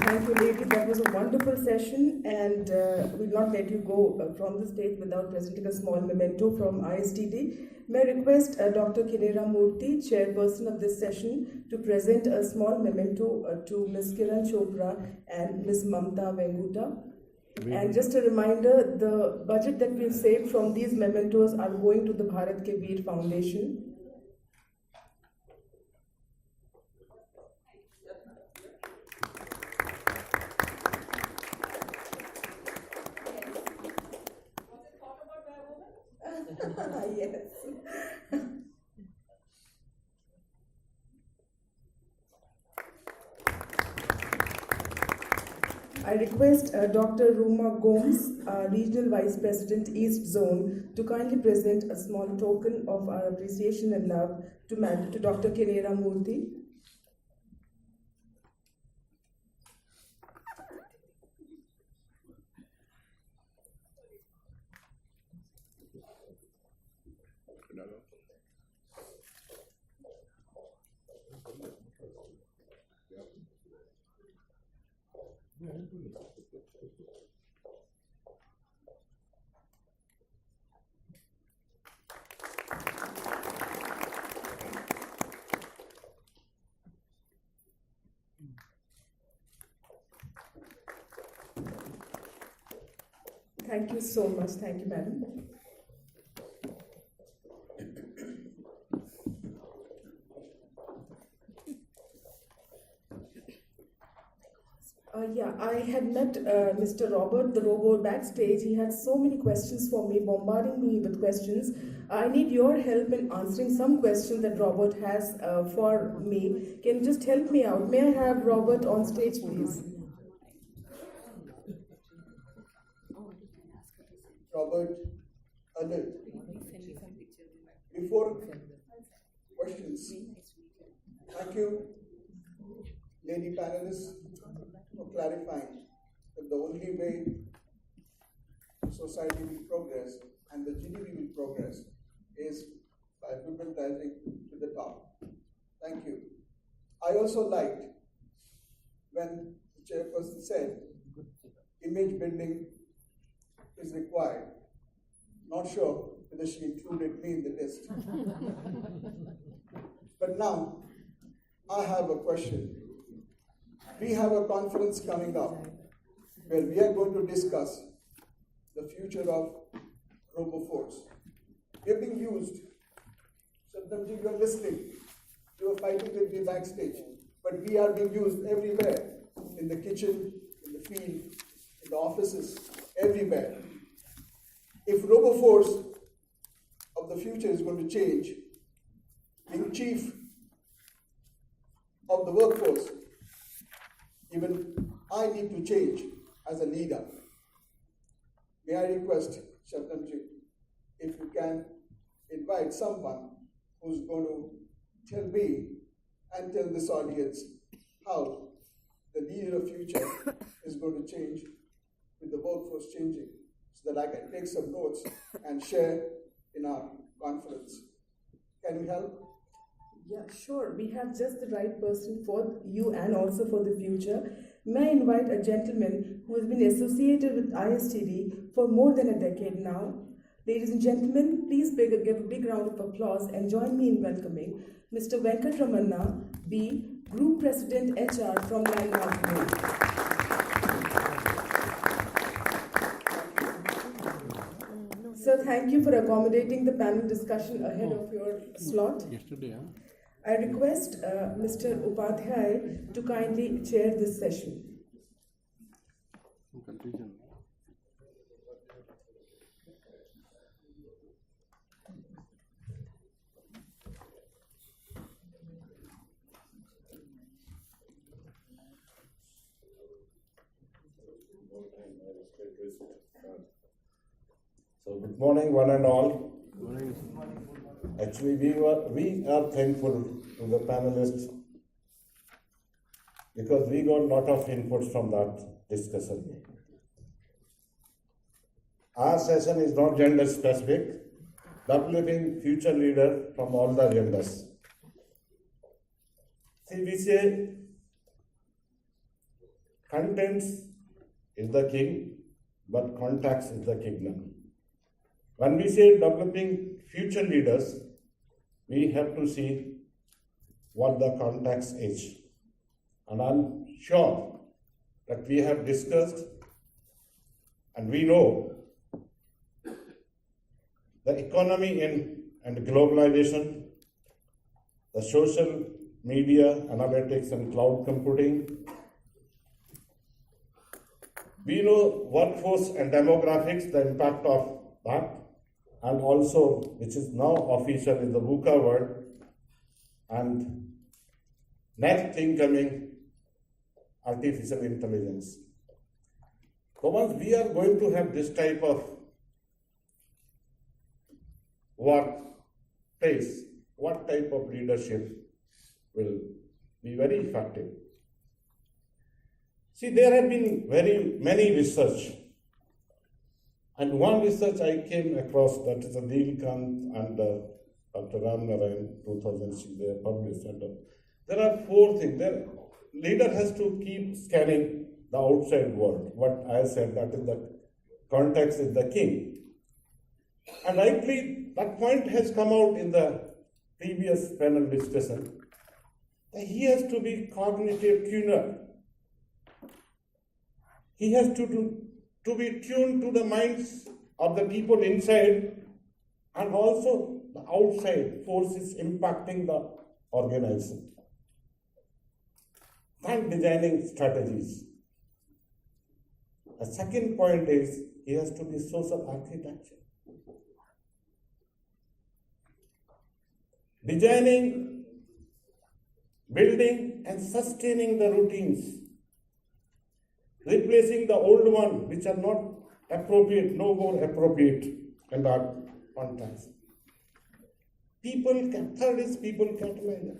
Speaker 1: Thank you, lady. That was a wonderful session, and we'll not let you go from the stage without presenting a small memento from ISTD. May I request Dr. Kinera Murthy, chairperson of this session, to present a small memento to Ms. Kiran Chopra and Ms. Mamta Venguta. And just a reminder, the budget that we've saved from these mementos are going to the Bharat Ke Veer Foundation. Yes. I request Dr. Ruma Gomes, Regional Vice President, East Zone, to kindly present a small token of our appreciation and love to Dr. Kinera Murthy. Thank you so much. Thank you, madam. I had met Mr. Robert, the robot, backstage. He had so many questions for me, bombarding me with questions. I need your help in answering some questions that Robert has for me. Can you just help me out? May I have Robert on stage, please?
Speaker 2: Robert, alert. Before questions, thank you, lady panelists, for clarifying that the only way society will progress and the GDP will progress is by women rising to the top. Thank you. I also liked when the chairperson said image building is required. Not sure whether she included me in the list. But now, I have a question. We have a conference coming up where we are going to discuss the future of RoboForce. We are being used. Sometimes you are listening. You are fighting with me backstage. But we are being used everywhere. In the kitchen, in the field, in the offices, everywhere. If RoboForce of the future is going to change, being chief of the workforce, even I need to change as a leader. May I request, Shabnamji, if you can invite someone who's going to tell me and tell this audience how the leader of future is going to change with the workforce changing, so that I can take some notes and share in our conference. Can you help?
Speaker 1: Yeah, sure. We have just the right person for you and also for the future. May I invite a gentleman who has been associated with ISTD for more than a decade now. Ladies and gentlemen, please give a big round of applause and join me in welcoming Mr. Venkatramanna B., Group President HR from Landmark Group. Sir, thank you for accommodating the panel discussion ahead of your slot.
Speaker 3: Yesterday, huh?
Speaker 1: I request Mr. Upadhyay to kindly chair this session.
Speaker 3: Confusion.
Speaker 8: So good morning, one and all.
Speaker 3: Morning.
Speaker 8: Actually, we are thankful to the panelists because we got a lot of inputs from that discussion. Our session is not gender specific, developing future leaders from all the genders. See, we say contents is the king, but context is the kingdom. When we say developing future leaders, we have to see what the context is. And I'm sure that we have discussed and we know the economy and globalization, the social media, analytics and cloud computing. We know workforce and demographics, the impact of that, and also, which is now official in the VUCA word, and next thing coming, artificial intelligence. So once we are going to have this type of workplace, what type of leadership will be very effective? See, there have been very many research. And one research I came across, that is a NatCon and Dr. Ram Narayan, 2006, they have published. And there are 4 things. Leader has to keep scanning the outside world. What I said, that is the context is the king. And rightly, that point has come out in the previous panel discussion. That he has to be cognitive tuner. He has to be tuned to the minds of the people inside and also the outside forces impacting the organization. And designing strategies. The second point is he has to be social architecture. Designing, building and sustaining the routines. Replacing the old one which are not appropriate, no more appropriate in that context. Third is people catalyzer.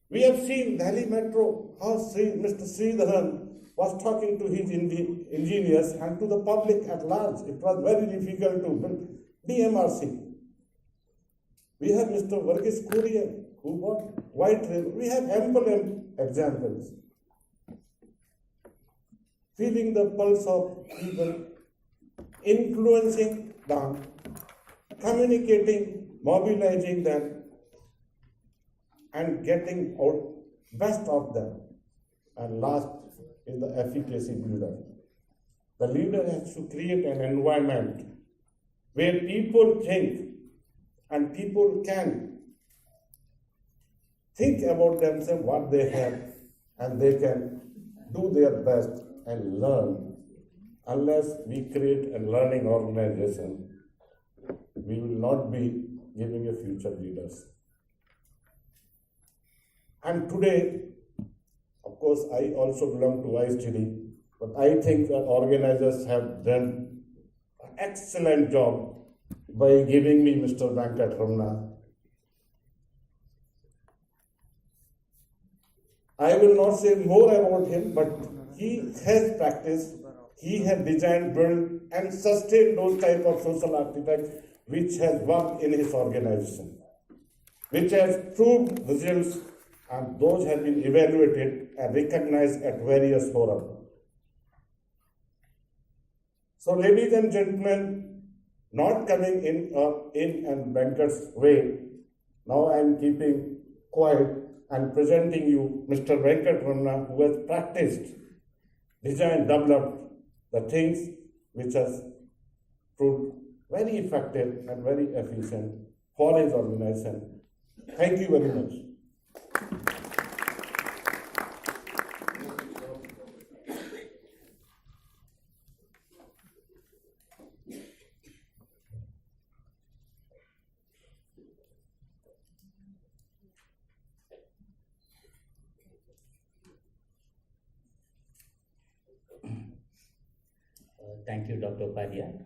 Speaker 8: We have seen Delhi Metro, how Mr. Sridharan was talking to his engineers and to the public at large. It was very difficult to build DMRC. We have Mr. Varghese Kurian who bought White Rail. We have ample examples. Feeling the pulse of people, influencing them, communicating, mobilizing them, and getting out best of them. And last is the efficacy builder. The leader has to create an environment where people think and people can think about themselves, what they have, and they can do their best and learn. Unless we create a learning organization, we will not be giving a future leaders. And today, of course, I also belong to ISTD, but I think that organizers have done an excellent job by giving me Mr. Venkatramanna. I will not say more about him, but he has practiced, he has designed, built, and sustained those type of social architects which has worked in his organization, which has proved results and those have been evaluated and recognized at various forums. So, ladies and gentlemen, not coming in and banker's way, now I am keeping quiet and presenting you Mr. Venkat Ramana, who has practiced, designed, developed the things which has proved very effective and very efficient for his organization. Thank you very much.
Speaker 9: Thank you, Dr. Upadhyay.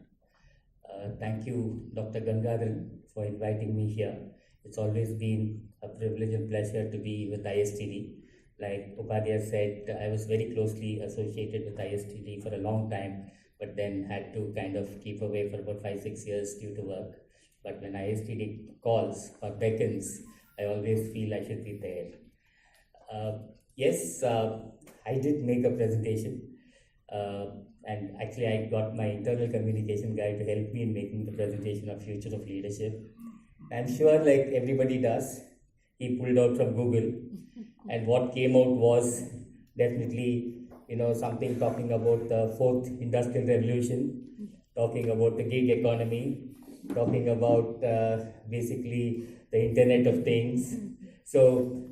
Speaker 9: Thank you, Dr. Gangadharan, for inviting me here. It's always been a privilege and pleasure to be with ISTD. Like Upadhyay said, I was very closely associated with ISTD for a long time, but then had to kind of keep away for about 5-6 years due to work. But when ISTD calls or beckons, I always feel I should be there. Yes, I did make a presentation. And actually, I got my internal communication guy to help me in making the presentation of Future of Leadership. I'm sure, like everybody does, he pulled out from Google, and what came out was definitely, something talking about the fourth industrial revolution, talking about the gig economy, talking about basically the Internet of Things. So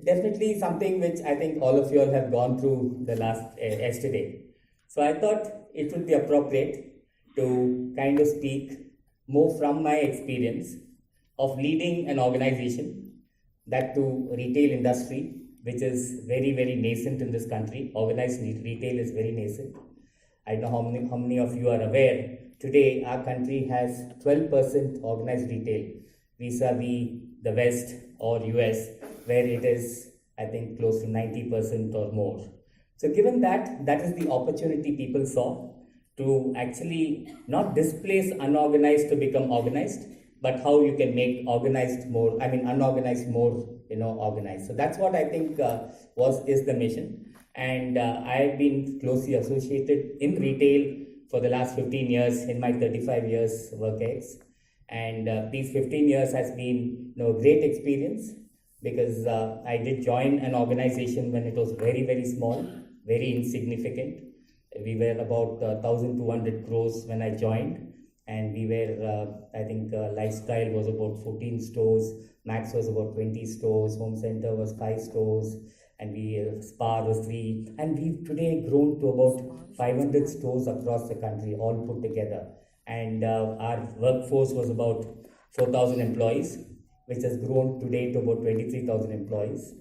Speaker 9: definitely something which I think all of you all have gone through the last yesterday. So I thought it would be appropriate to kind of speak more from my experience of leading an organization, that to retail industry, which is very, very nascent in this country. Organized retail is very nascent. I don't know how many of you are aware. Today, our country has 12% organized retail vis-a-vis the West or US, where it is, I think, close to 90% or more. So given that, that is the opportunity people saw to actually not displace unorganized to become organized, but how you can make unorganized more organized. So that's what I think is the mission. And I've been closely associated in retail for the last 15 years in my 35 years work ex. And these 15 years has been great experience, because I did join an organization when it was very, very small, very insignificant. We were about 1,200 crores when I joined, and we were, I think, Lifestyle was about 14 stores, Max was about 20 stores, Home Center was 5 stores, and Spar was 3, and we've today grown to about 500 stores across the country, all put together. And our workforce was about 4,000 employees, which has grown today to about 23,000 employees.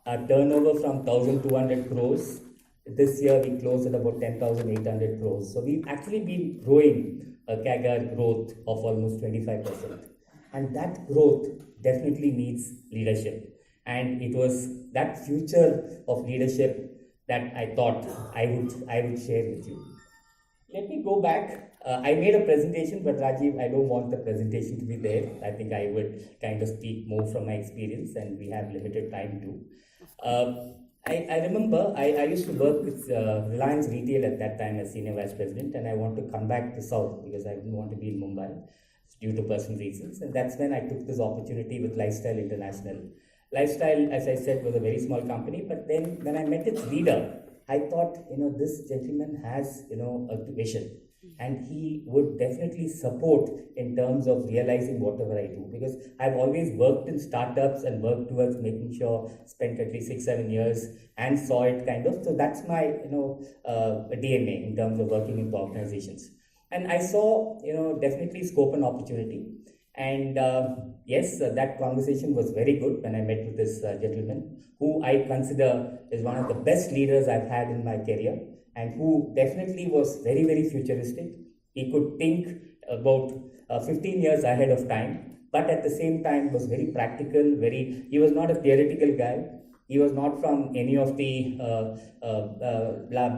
Speaker 9: Our turnover from 1,200 crores, this year we closed at about 10,800 crores. So we've actually been growing a CAGR growth of almost 25%. And that growth definitely needs leadership. And it was that future of leadership that I thought I would share with you. Let me go back. I made a presentation, but Rajiv, I don't want the presentation to be there. I think I would kind of speak more from my experience, and we have limited time too. I remember I used to work with Reliance Retail at that time as Senior Vice President, and I want to come back to South because I didn't want to be in Mumbai due to personal reasons. And that's when I took this opportunity with Lifestyle International. Lifestyle, as I said, was a very small company, but then when I met its leader, I thought, this gentleman has, a vision, and he would definitely support in terms of realizing whatever I do, because I've always worked in startups and worked towards making sure, spent at least 6-7 years and saw it kind of. So that's my, DNA in terms of working in organizations. And I saw, definitely scope and opportunity. And yes, that conversation was very good when I met with this gentleman, who I consider is one of the best leaders I've had in my career, and who definitely was very, very futuristic. He could think about 15 years ahead of time, but at the same time was very practical, he was not a theoretical guy. He was not from any of the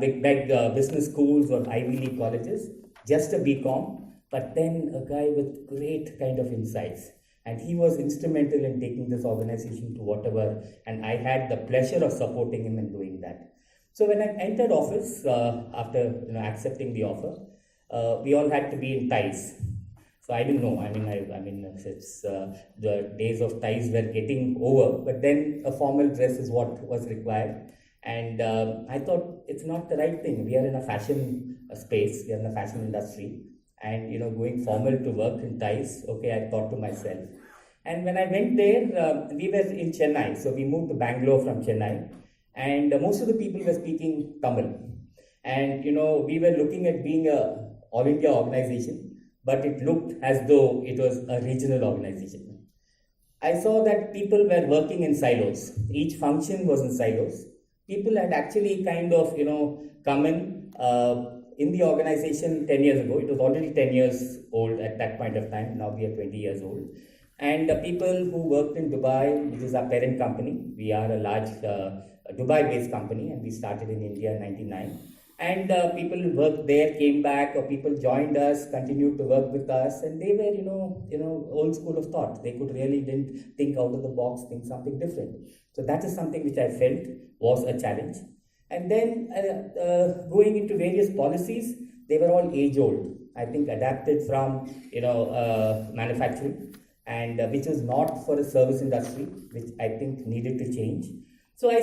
Speaker 9: big business schools or Ivy League colleges, just a BCom, but then a guy with great kind of insights. And he was instrumental in taking this organization to whatever, and I had the pleasure of supporting him in doing that. So when I entered office, after accepting the offer, we all had to be in ties. So I didn't know. I mean, it's the days of ties were getting over, but then a formal dress is what was required. And I thought it's not the right thing. We are in a fashion space. We are in a fashion industry, and going formal to work in ties. Okay, I thought to myself. And when I went there, we were in Chennai. So we moved to Bangalore from Chennai, and most of the people were speaking Tamil. And we were looking at being a all India organization, but it looked as though it was a regional organization. I saw that people were working in silos. Each function was in silos. People had actually kind of, come in the organization 10 years ago. It was already 10 years old at that point of time. Now we are 20 years old. And the people who worked in Dubai, which is our parent company, we are a large Dubai-based company, and we started in India in 99. And people who worked there came back, or people joined us, continued to work with us, and they were, old school of thought. They didn't think out of the box, think something different. So that is something which I felt was a challenge. And then going into various policies, they were all age old. I think adapted from manufacturing, and which was not for a service industry, which I think needed to change. So I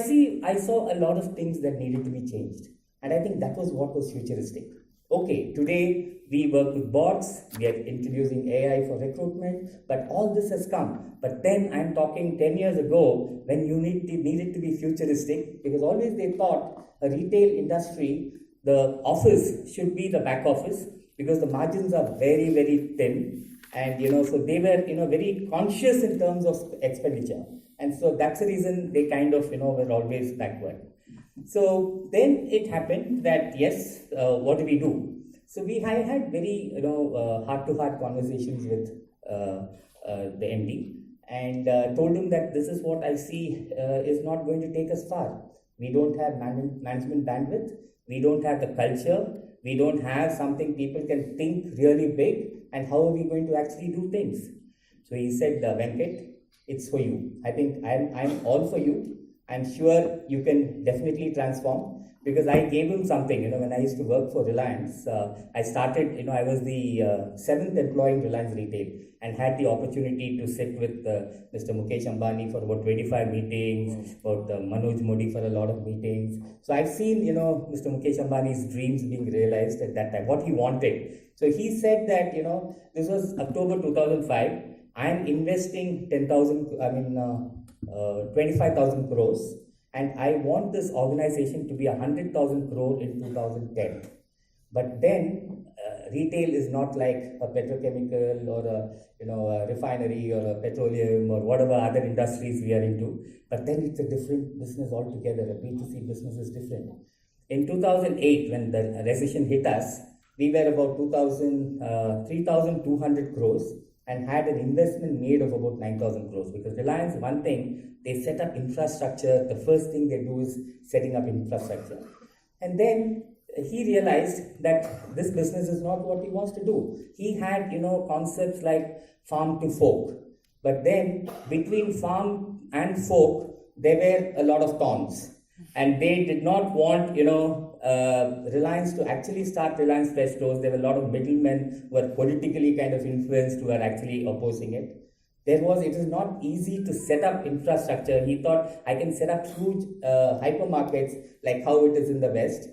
Speaker 9: saw a lot of things that needed to be changed. And I think that was what was futuristic. Okay, today we work with bots, we are introducing AI for recruitment, but all this has come. But then I'm talking 10 years ago when you needed to be futuristic, because always they thought a retail industry, the office should be the back office, because the margins are very, very thin. And so they were very conscious in terms of expenditure. And so that's the reason they kind of were always backward. So then it happened that yes, what do we do? So I had very heart-to-heart conversations with the MD, and told him that this is what I see is not going to take us far. We don't have management bandwidth. We don't have the culture. We don't have something people can think really big. And how are we going to actually do things? So he said, Venkat, it's for you. I think I'm all for you. I'm sure you can definitely transform, because I gave him something. When I used to work for Reliance, I started, I was the 7th employee in Reliance Retail, and had the opportunity to sit with Mr. Mukesh Ambani for about 25 meetings, about Manoj Modi for a lot of meetings. So I've seen, Mr. Mukesh Ambani's dreams being realized at that time, what he wanted. So he said that, this was October 2005, I'm investing 25,000 crores, and I want this organization to be 100,000 crore in 2010. But then retail is not like a petrochemical or a refinery or a petroleum or whatever other industries we are into. But then it's a different business altogether. A B2C business is different. In 2008, when the recession hit us, we were about 3,200 crores. And had an investment made of about 9,000 crores. Because Reliance, one thing, they set up infrastructure. The first thing they do is setting up infrastructure. And then he realized that this business is not what he wants to do. He had, concepts like farm to fork. But then between farm and fork, there were a lot of thorns. And they did not want, Reliance to actually start Reliance Fresh Stores. There were a lot of middlemen who were politically kind of influenced who were actually opposing it. It is not easy to set up infrastructure. He thought, I can set up huge hypermarkets like how it is in the West,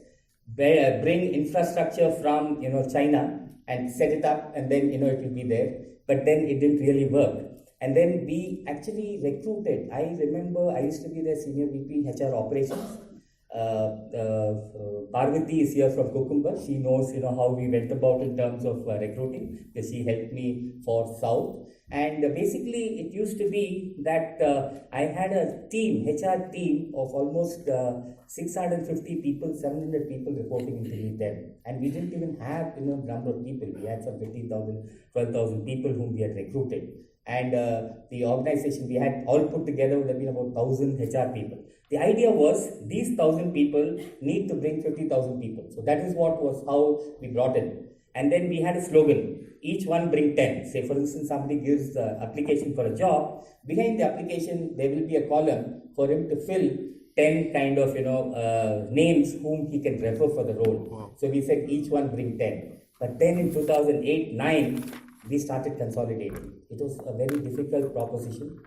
Speaker 9: bring infrastructure from China and set it up, and then it will be there. But then it didn't really work. And then we actually recruited. I remember I used to be their senior VP HR operations. Parvati is here from Cucumber. She knows how we went about in terms of recruiting, because she helped me for South. And basically it used to be that I had a team, HR team of almost 650 people, 700 people reporting into me then. And we didn't even have number of people. We had some 15,000, 12,000 people whom we had recruited. And the organization we had all put together would have been about 1,000 HR people. The idea was these 1,000 people need to bring 50,000 people. So that is what was how we brought in. And then we had a slogan, each one bring 10. Say, for instance, somebody gives the application for a job. Behind the application, there will be a column for him to fill 10 kind of, names whom he can refer for the role. Wow. So we said each one bring 10. But then in 2008-9, we started consolidating. It was a very difficult proposition.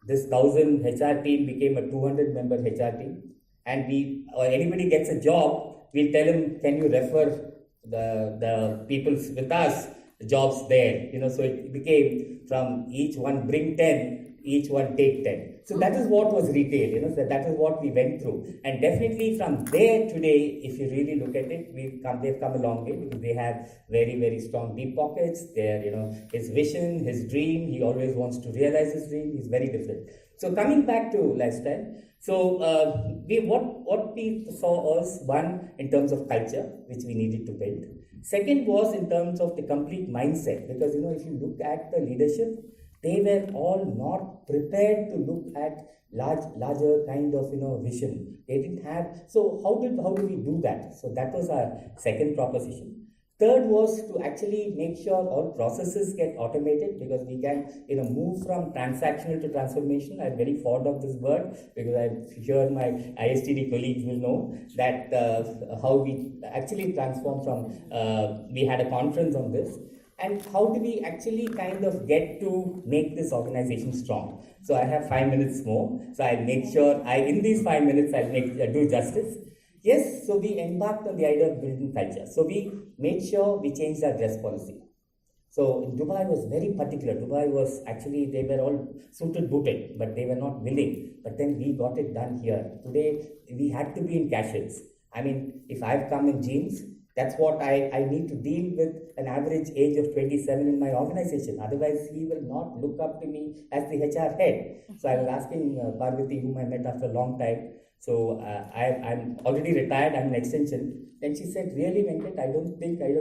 Speaker 9: This 1,000 HR team became a 200-member HR team. And anybody gets a job, we tell him, can you refer the people with us, the jobs there? So it became from each one bring 10, each one take 10. So that is what was retail, so that is what we went through. And definitely from there today, if you really look at it, they've come a long way because they have very, very strong deep pockets. They're, his vision, his dream, he always wants to realize his dream. He's very different. So coming back to lifestyle, so what we saw was, one, in terms of culture, which we needed to build. Second was in terms of the complete mindset, because if you look at the leadership, they were all not prepared to look at larger kind of vision. They didn't have. So how do we do that? So that was our second proposition. Third was to actually make sure all processes get automated, because we can move from transactional to transformation. I'm very fond of this word because I'm sure my ISTD colleagues will know that how we actually transform from. We had a conference on this. And how do we actually kind of get to make this organization strong? So I have 5 minutes more. So I'll make sure in these 5 minutes I'll do justice. Yes, so we embarked on the idea of building culture. So we made sure we changed our dress policy. So Dubai was very particular. Dubai was actually, they were all suited booted, but they were not willing. But then we got it done here. Today we had to be in casuals. I mean, if I've come in jeans, that's what I need to deal with an average age of 27 in my organization. Otherwise, he will not look up to me as the HR head. So I was asking Parvati, whom I met after a long time. So I'm already retired, I'm an extension. Then she said, really, Venkat, I don't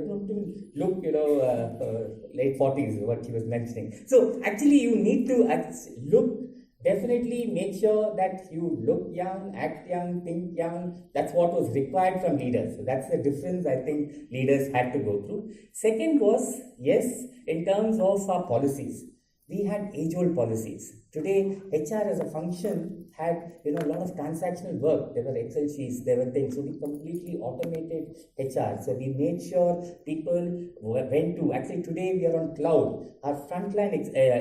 Speaker 9: know to look, late 40s, what she was mentioning. So actually, you need to look. Definitely make sure that you look young, act young, think young. That's what was required from leaders. So that's the difference I think leaders had to go through. Second was, yes, in terms of our policies. We had age-old policies. Today, HR as a function had a lot of transactional work. There were Excel sheets, there were things. So we completely automated HR. So we made sure people went to, actually today we are on cloud. Our frontline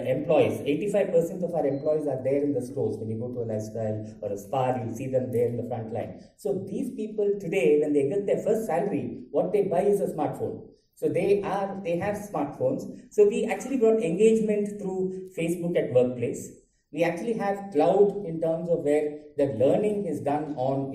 Speaker 9: employees, 85% of our employees are there in the stores. When you go to a lifestyle or a spa, you'll see them there in the front line. So these people today, when they get their first salary, what they buy is a smartphone. So they have smartphones. So we actually got engagement through Facebook at workplace. We actually have cloud in terms of where the learning is done on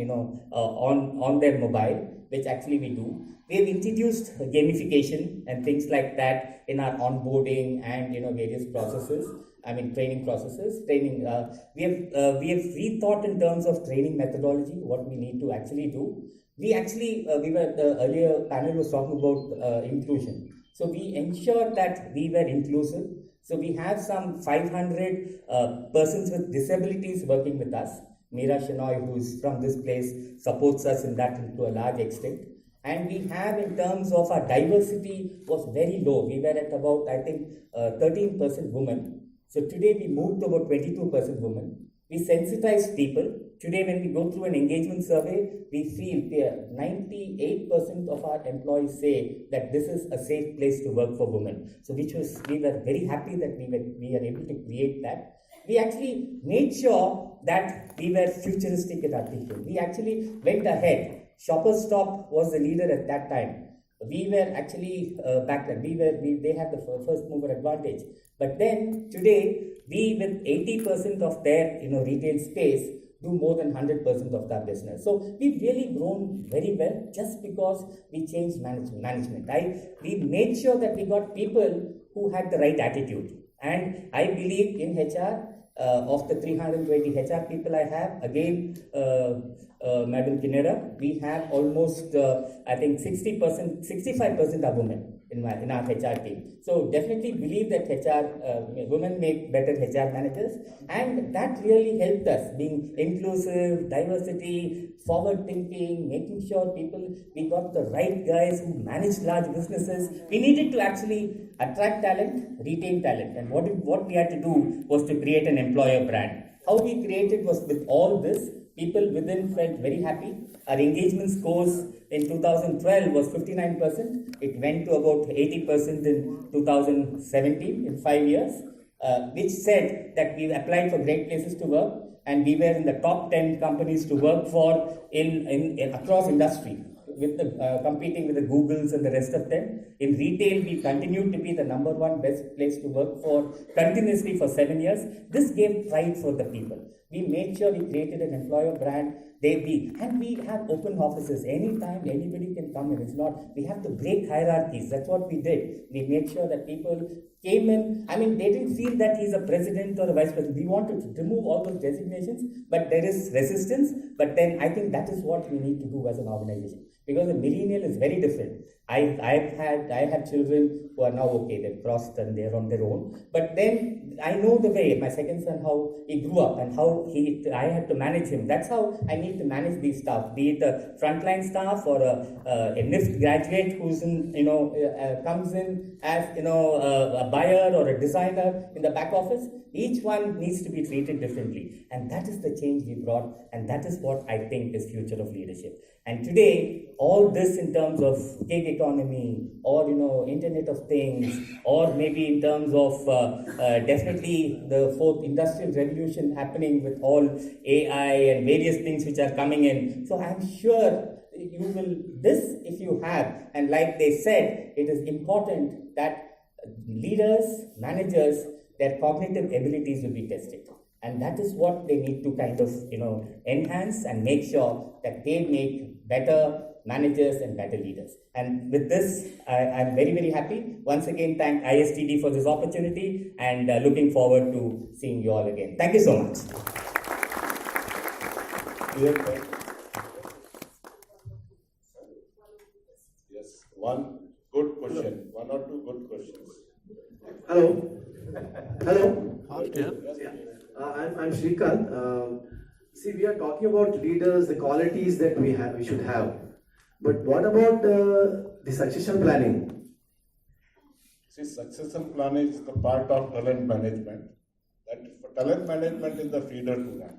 Speaker 9: on their mobile, which actually we do. We have introduced gamification and things like that in our onboarding and various processes. I mean training processes. We have rethought in terms of training methodology what we need to actually do. We were, the earlier panel was talking about inclusion. So we ensured that we were inclusive. So we have some 500 persons with disabilities working with us. Meera Shenoy, who is from this place, supports us in that to a large extent. And we have, in terms of our diversity, was very low. We were at about, I think, 13% women. So today we moved to about 22% women. We sensitize people. Today, when we go through an engagement survey, we feel 98% of our employees say that this is a safe place to work for women. So we were very happy that we are able to create that. We actually made sure that we were futuristic in our thinking. We actually went ahead. Shoppers Stop was the leader at that time. We were actually back then. They had the first mover advantage. But then today, we with 80% of their retail space do more than 100% of their business. So we've really grown very well just because we changed management. We made sure that we got people who had the right attitude. And I believe in HR, of the 320 HR people I have, again, Madam Kinera, we have almost, I think 60%, 65% are women. in our HR team. So definitely believe that women make better HR managers, and that really helped us being inclusive, diversity, forward thinking, making sure we got the right guys who manage large businesses. We needed to actually attract talent, retain talent, and what we had to do was to create an employer brand. How we created was with all this, people within felt very happy. Our engagement scores in 2012 was 59%. It went to about 80% in 2017, in 5 years, which said that we applied for great places to work, and we were in the top 10 companies to work for in across industry, with competing with the Googles and the rest of them. In retail, we continued to be the number one best place to work for continuously for 7 years. This gave pride for the people. We made sure we created an employer brand. And we have open offices. Anytime anybody can come in. It's not, we have to break hierarchies. That's what we did. We made sure that people came in. I mean, they didn't feel that he's a president or a vice president. We wanted to remove all those designations, but there is resistance. But then I think that is what we need to do as an organization. Because a millennial is very different. I have children who are now okay, they've crossed and they're on their own. But then I know the way, my second son, how he grew up and how I had to manage him. That's how I need to manage these staff, be it a frontline staff or a NIFT graduate who's comes in as a buyer or a designer in the back office. Each one needs to be treated differently, and that is the change we brought, and that is what I think is future of leadership. And today, all this in terms of gig economy, or Internet of Things, or maybe in terms of definitely the fourth industrial revolution happening with all AI and various things which are coming in. So I'm sure you will, this if you have, and like they said, it is important that leaders, managers, their cognitive abilities will be tested. And that is what they need to kind of, enhance and make sure that they make better managers and better leaders. And with this, I'm very, very happy. Once again, thank ISTD for this opportunity, and looking forward to seeing you all again. Thank you so much.
Speaker 8: Yes, one good question, one or two good questions.
Speaker 10: Hello. I'm Shrikant. See, we are talking about leaders, the qualities that we should have. But what about the succession planning?
Speaker 8: See, succession planning is the part of talent management. That talent management is the feeder to that.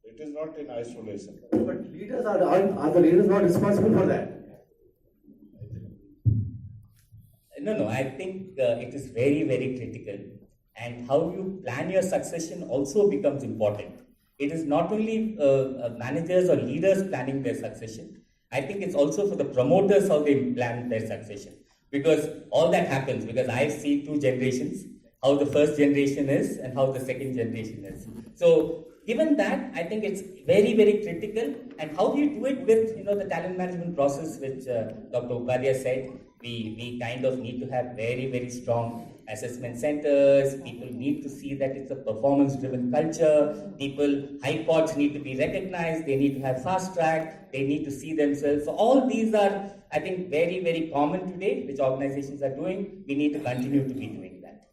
Speaker 8: It is not in isolation.
Speaker 10: But leaders are the leaders not responsible for that?
Speaker 9: No. I think it is very, very critical. And how you plan your succession also becomes important. It is not only managers or leaders planning their succession. I think it's also for the promoters how they plan their succession. Because all that happens, because I've seen two generations, how the first generation is and how the second generation is. So given that, I think it's very, very critical. And how do you do it with the talent management process, which Dr. Upadhyay said, we kind of need to have very, very strong assessment centers. People need to see that it's a performance-driven culture. High pods need to be recognized. They need to have fast track. They need to see themselves. So all these are, I think, very, very common today, which organizations are doing. We need to continue to be doing that.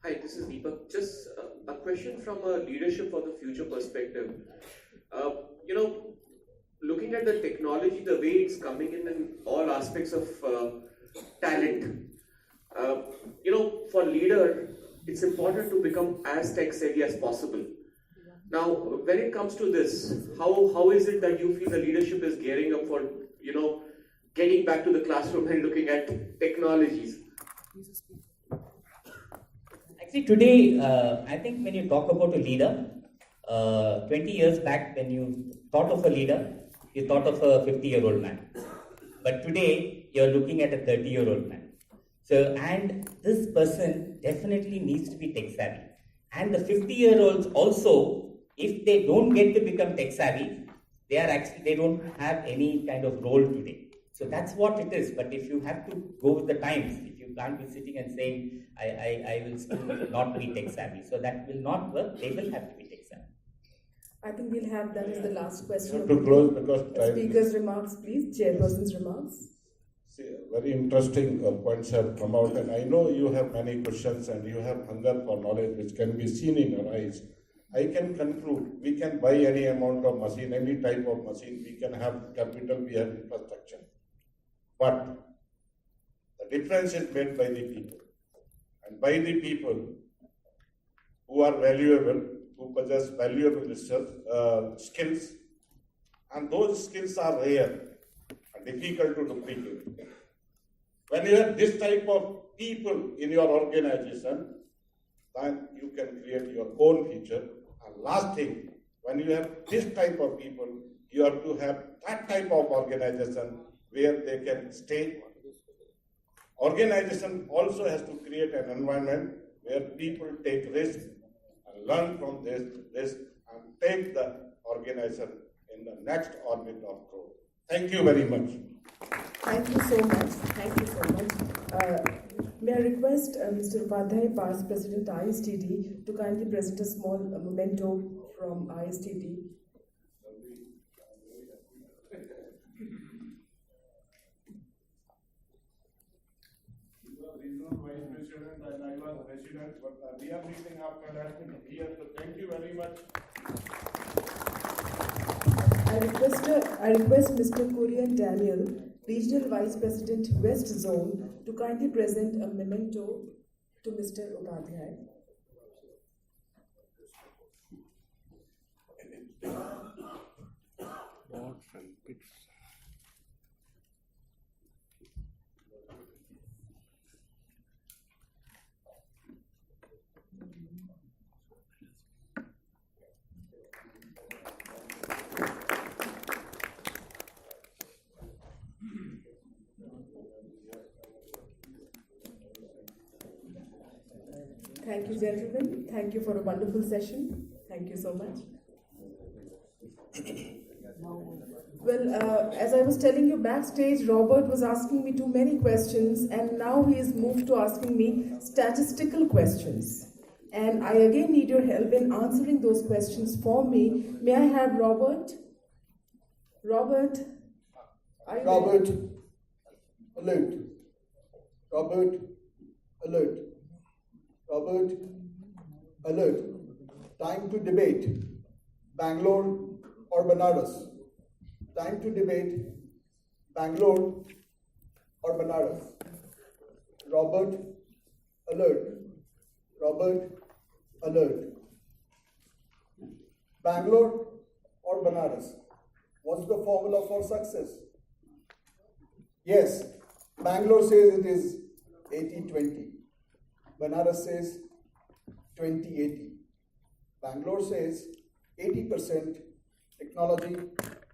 Speaker 11: Hi, this is Deepak. Just a question from a leadership for the future perspective. Looking at the technology, the way it's coming in all aspects of talent, for leader, it's important to become as tech savvy as possible. Now, when it comes to this, how is it that you feel the leadership is gearing up for, getting back to the classroom and looking at technologies?
Speaker 9: Actually, today, I think when you talk about a leader, 20 years back, when you thought of a leader, you thought of a 50-year-old man. But today, you're looking at a 30-year-old man. So, and this person definitely needs to be tech savvy. And the 50-year-olds also, if they don't get to become tech savvy, they don't have any kind of role today. So that's what it is. But if you have to go with the times, if you can't be sitting and saying, I will still not be tech savvy. So that will not work. They will have to be tech savvy.
Speaker 1: I think we'll have that as the last question.
Speaker 8: To close because
Speaker 1: Speaker's remarks, please. Chairperson's remarks.
Speaker 8: See, very interesting points have come out, and I know you have many questions and you have hunger for knowledge which can be seen in your eyes. I can conclude, we can buy any amount of machine, any type of machine, we can have capital, we have infrastructure. But the difference is made by the people. And by the people who are valuable, who possess valuable skills, and those skills are rare and difficult to duplicate. When you have this type of people in your organization, then you can create your own future. And last thing, when you have this type of people, you have to have that type of organization where they can stay. Organization also has to create an environment where people take risk and learn from this risk and take the organization in the next orbit of growth. Thank you very much.
Speaker 1: Thank you so much. Thank you so much. May I request Mr. Upadhyay, Past President ISTD, to kindly present a small memento from ISTD.
Speaker 8: Regional Vice President and I was President, but we are meeting after that here, so thank you very much.
Speaker 1: I request Mr. Kurian Daniel, Regional Vice President, West Zone, to kindly present a memento to Mr. Upadhyay. Thank you, gentlemen. Thank you for a wonderful session. Thank you so much. Well, as I was telling you backstage, Robert was asking me too many questions, and now he is moved to asking me statistical questions. And I again need your help in answering those questions for me. May I have Robert? Robert? Are you
Speaker 2: Robert,
Speaker 1: there?
Speaker 2: alert. Robert, alert. Robert, alert. Time to debate. Bangalore or Banaras? Time to debate. Bangalore or Banaras? Robert, alert. Robert, alert. Bangalore or Banaras? What's the formula for success? Yes, Bangalore says it is 80-20. Banaras says 20-80. Bangalore says 80% technology,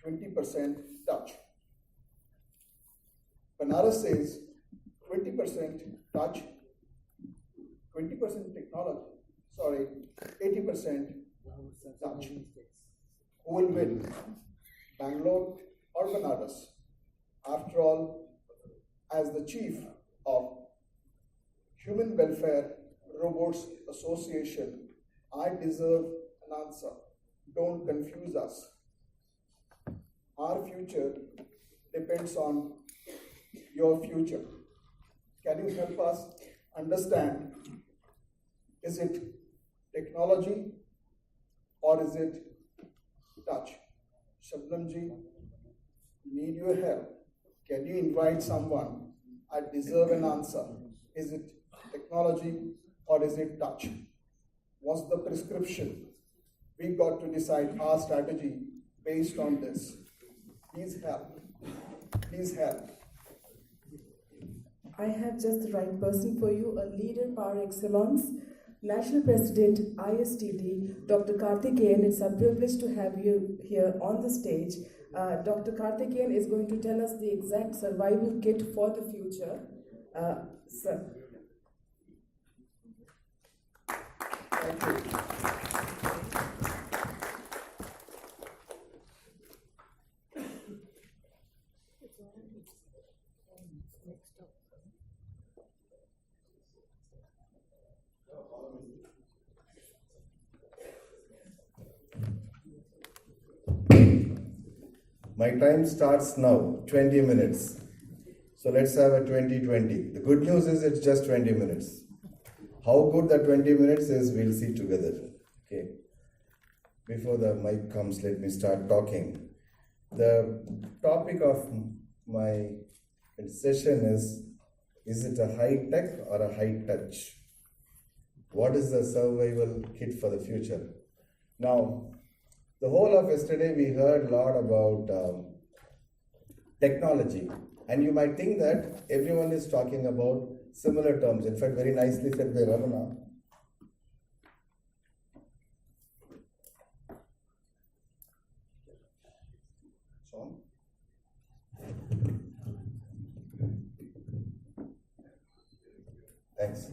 Speaker 2: 20% touch. Banaras says 20% touch, 20% technology, 80% touch. Who will win, Bangalore or Banaras? After all, as the chief of Human Welfare Robots Association, I deserve an answer. Don't confuse us. Our future depends on your future. Can you help us understand? Is it technology or is it touch? Shabnamji, need your help. Can you invite someone? I deserve an answer. Is it technology or is it touch? What's the prescription? We got to decide our strategy based on this. Please help. Please help.
Speaker 1: I have just the right person for you, a leader par excellence, National President ISTD, Dr. Karthikeyan. It's a privilege to have you here on the stage. Dr. Karthikeyan is going to tell us the exact survival kit for the future. Sir.
Speaker 2: Thank you.
Speaker 12: My time starts now, 20 minutes. So let's have a 2020. The good news is it's just 20 minutes. How good that 20 minutes is, we'll see together. Okay. Before the mic comes, let me start talking. The topic of my session is it a high tech or a high touch? What is the survival kit for the future? Now, the whole of yesterday we heard a lot about technology, and you might think that everyone is talking about similar terms. In fact, very nicely said by Ravana. Thanks.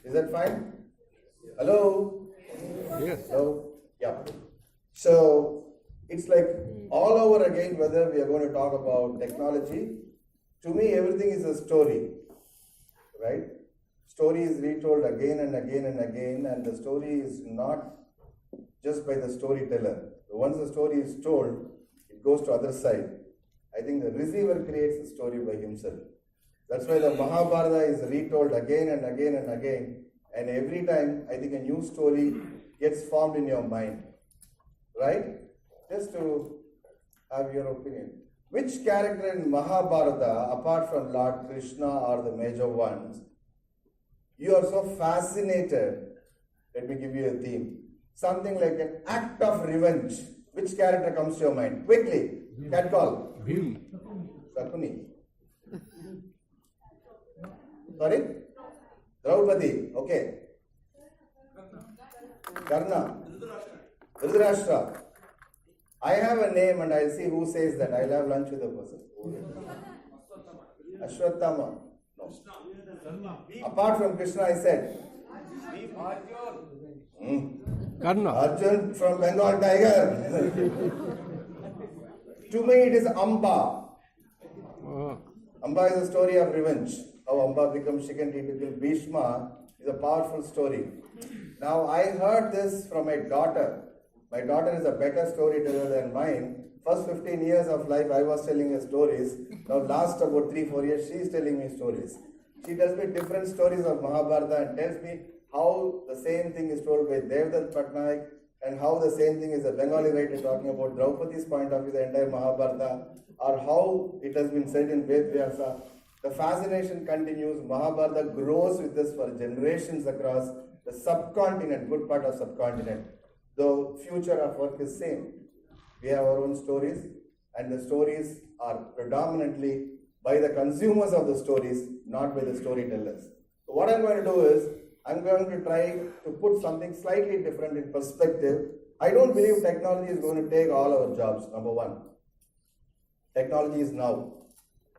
Speaker 12: Is that fine? Hello?
Speaker 3: Yes.
Speaker 12: Hello? Yeah. So, it's like all over again whether we are going to talk about technology. To me, everything is a story, right? Story is retold again and again and again, and the story is not just by the storyteller. Once the story is told, it goes to other side. I think the receiver creates the story by himself. That's why the Mahabharata is retold again and again and again, and every time I think a new story gets formed in your mind, right? Just to have your opinion. Which character in Mahabharata, apart from Lord Krishna or the major ones, you are so fascinated? Let me give you a theme. Something like an act of revenge. Which character comes to your mind? Quickly. Cat call.
Speaker 3: Bhim.
Speaker 12: Sakuni. Sorry? Draupadi. Okay. Karna. Dhritarashtra. I have a name and I'll see who says that. I'll have lunch with the person. Ashwatthama. No. Apart from Krishna, I said.
Speaker 3: Karna.
Speaker 12: Arjun from Bengal Tiger. To me, it is Amba. Amba is a story of revenge. How Amba becomes Shikanti to kill Bhishma is a powerful story. Now, I heard this from my daughter. My daughter is a better storyteller than mine. First 15 years of life, I was telling her stories. Now, last about 3-4 years, she is telling me stories. She tells me different stories of Mahabharata and tells me how the same thing is told by Devdutt Patnaik and how the same thing is a Bengali writer talking about Draupadi's point of view, the entire Mahabharata, or how it has been said in Ved Vyasa. The fascination continues. Mahabharata grows with us for generations across the subcontinent, good part of subcontinent. The future of work is same. We have our own stories, and the stories are predominantly by the consumers of the stories, not by the storytellers. So what I'm going to do is, I'm going to try to put something slightly different in perspective. I don't believe technology is going to take all our jobs, number one. Technology is now.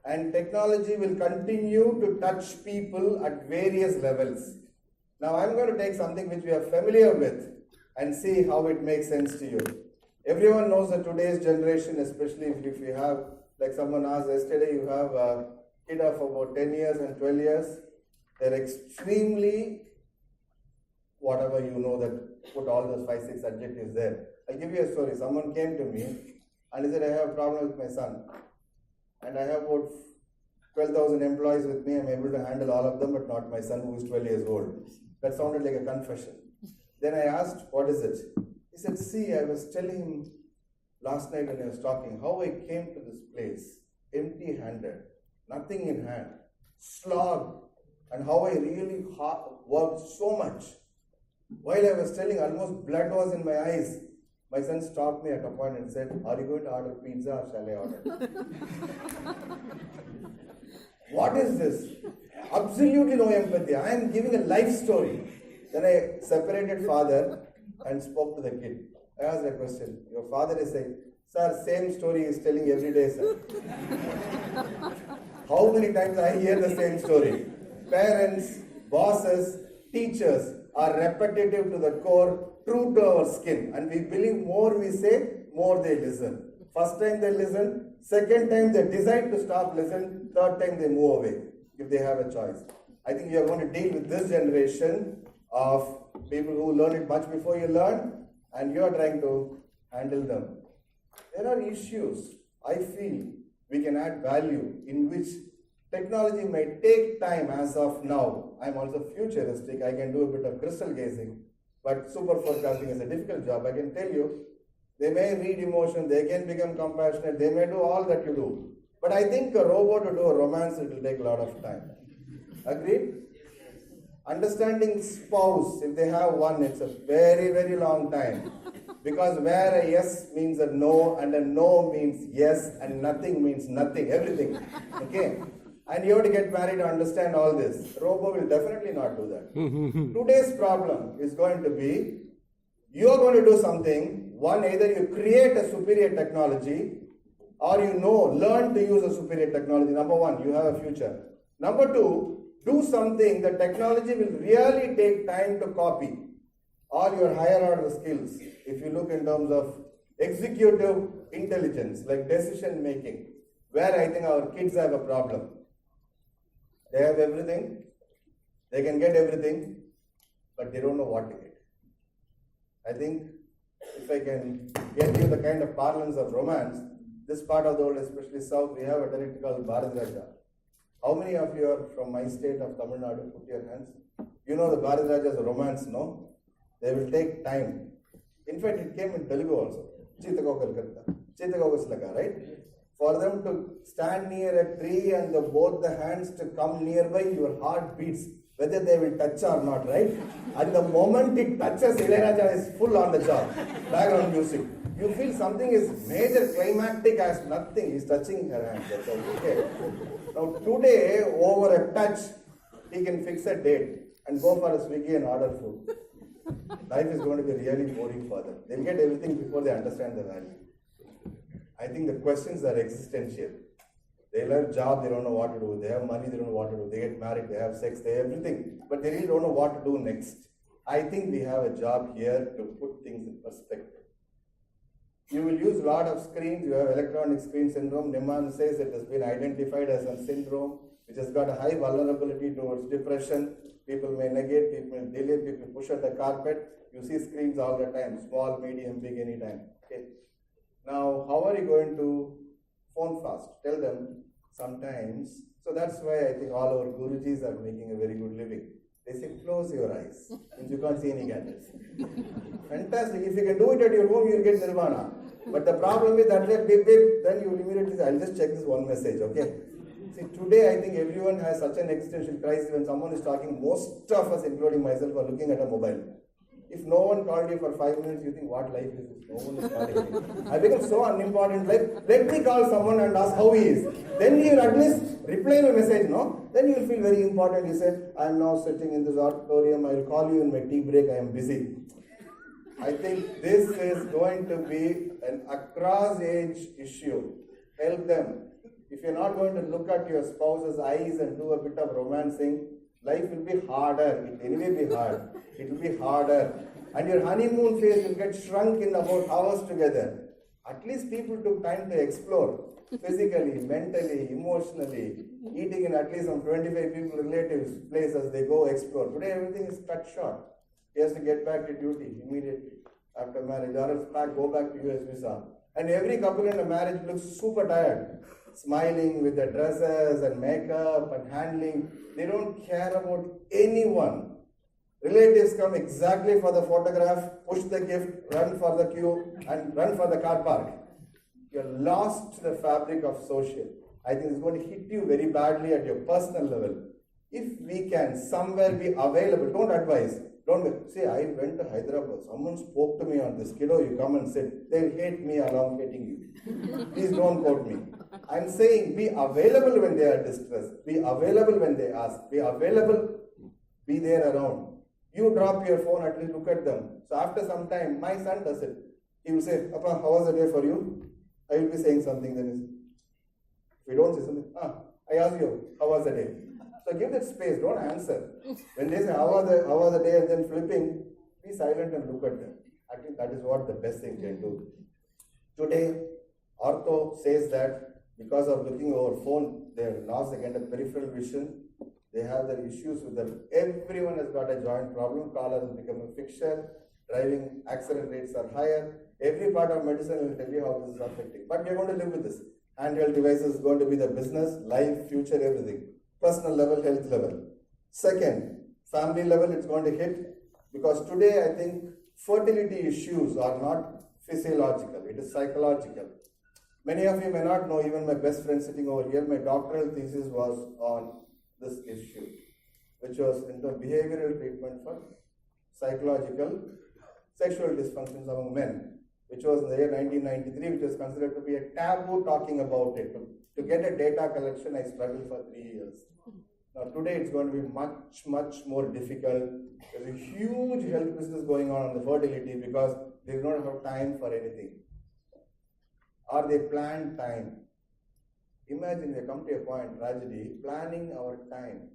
Speaker 12: And technology will continue to touch people at various levels. Now I'm going to take something which we are familiar with and see how it makes sense to you. Everyone knows that today's generation, especially if you have, like someone asked yesterday, you have a kid of about 10 years and 12 years, they're extremely, whatever you know that put all those 5-6 adjectives there. I'll give you a story. Someone came to me and he said, I have a problem with my son. And I have about 12,000 employees with me. I'm able to handle all of them, but not my son who is 12 years old. That sounded like a confession. Then I asked, what is it? He said, see, I was telling him last night when I was talking, how I came to this place, empty-handed, nothing in hand, slog, and how I really worked so much. While I was telling, almost blood was in my eyes. My son stopped me at a point and said, are you going to order pizza or shall I order? What is this? Absolutely no empathy. I am giving a life story. Then I separated father and spoke to the kid. I asked a question. Your father is saying, sir, same story he is telling every day, sir. How many times I hear the same story? Parents, bosses, teachers are repetitive to the core, true to our skin. And we believe more we say, more they listen. First time they listen, second time they decide to stop listening, third time they move away, if they have a choice. I think we are going to deal with this generation of people who learn it much before you learn, and you are trying to handle them. There are issues I feel we can add value in which technology may take time as of now. I'm also futuristic. I can do a bit of crystal gazing, but super forecasting is a difficult job. I can tell you, they may read emotion, they can become compassionate, they may do all that you do. But I think a robot to do a romance, it will take a lot of time. Agreed? Understanding spouse, if they have one, it's a very, very long time. Because where a yes means a no, and a no means yes, and nothing means nothing, everything. Okay? And you have to get married to understand all this. Robo will definitely not do that. Today's problem is going to be, you are going to do something. One, either you create a superior technology, or learn to use a superior technology. Number one, you have a future. Number two, do something the technology will really take time to copy. All your higher order skills, if you look in terms of executive intelligence, like decision making, where I think our kids have a problem. They have everything, they can get everything, but they don't know what to get. I think if I can get you the kind of parlance of romance, this part of the world, especially South, we have a dialect called Bharat Raja. How many of you are from my state of Tamil Nadu? Put your hands. You know the Bharat Raja's romance, no? They will take time. In fact, it came in Telugu also. Chittakokal, right? For them to stand near a tree and both the hands to come nearby, your heart beats, whether they will touch or not, right? At the moment it touches, Ilayaraja is full on the job. Background music. You feel something is major climactic as nothing. He's touching her hand. That's okay. Now today, over a touch, he can fix a date and go for a Swiggy and order food. Life is going to be really boring for them. They'll get everything before they understand the value. I think the questions are existential. They learn job, they don't know what to do. They have money, they don't know what to do. They get married, they have sex, they have everything. But they really don't know what to do next. I think we have a job here to put things in perspective. You will use a lot of screens. You have electronic screen syndrome. Niman says it has been identified as a syndrome which has got a high vulnerability towards depression. People may negate, people may delay, people push at the carpet. You see screens all the time, small, medium, big, anytime. Okay. Now, how are you going to phone fast? Tell them sometimes. So that's why I think all our Gurujis are making a very good living. They say, close your eyes, and you can't see any gadgets. Fantastic. If you can do it at your home, you'll get nirvana. But the problem is that then you will immediately say, I'll just check this one message, okay? See, today I think everyone has such an existential crisis. When someone is talking, most of us, including myself, are looking at a mobile. If no one called you for 5 minutes, you think, what life is this? No one is calling me. I become so unimportant. Let me call someone and ask how he is. Then you will at least reply my message, no? Then you will feel very important. You say, I am now sitting in this auditorium. I will call you in my tea break. I am busy. I think this is going to be an across-age issue. Help them. If you're not going to look at your spouse's eyes and do a bit of romancing, life will be harder. It will anyway be hard. It will be harder. And your honeymoon phase will get shrunk in about hours together. At least people took time to explore. Physically, mentally, emotionally, eating in at least some 25 people, relatives, places, they go explore. Today everything is cut short. He has to get back to duty immediately after marriage, or else go back to US visa. And every couple in a marriage looks super tired. Smiling with the dresses and makeup and handling. They don't care about anyone. Relatives come exactly for the photograph, push the gift, run for the queue, and run for the car park. You're lost the fabric of social. I think it's going to hit you very badly at your personal level. If we can somewhere be available, don't advise. Don't say, I went to Hyderabad. Someone spoke to me on this. Kiddo, you come and sit. They'll hate me along hating you. Please don't quote me. I'm saying be available when they are distressed. Be available when they ask. Be available. Be there around. You drop your phone, at least look at them. So after some time, my son does it. He will say, Papa, how was the day for you? I will be saying something. Then if you don't say something, I ask you, how was the day? So give that space, don't answer. When they say, how was the day, and then flipping, be silent and look at them. I think that is what the best thing can do. Today, Ortho says that because of looking over phone, they have lost again the peripheral vision. They have their issues with them. Everyone has got a joint problem. Collar has become a fixture. driving accident rates are higher. Every part of medicine will tell you how this is affecting. But we are going to live with this. Handheld devices is going to be the business, life, future, everything. Personal level, health level. Second, family level, it's going to hit because today I think fertility issues are not physiological, it is psychological. Many of you may not know, even my best friend sitting over here, my doctoral thesis was on this issue, which was into behavioral treatment for psychological sexual dysfunctions among men, which was in the year 1993, which was considered to be a taboo talking about it. To get a data collection, I struggled for 3 years. Now today it's going to be much, much more difficult. There's a huge health business going on the fertility because they do not have time for anything. Or they plan time. Imagine we come to a point, tragedy, planning our time.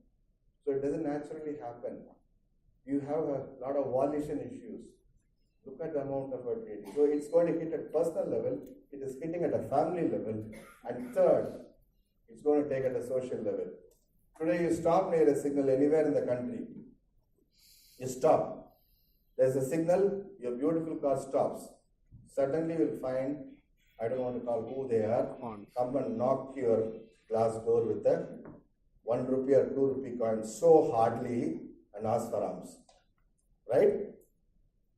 Speaker 12: So it doesn't naturally happen. You have a lot of volition issues. Look at the amount of fertility. So it's going to hit at personal level, it is hitting at a family level, and third, it's going to take at a social level. Today you stop near a signal anywhere in the country. You stop. There's a signal, your beautiful car stops. Suddenly you'll find, I don't want to call who they are, come and knock your glass door with a 1 rupee or 2 rupee coin so hardly and ask for alms. Right?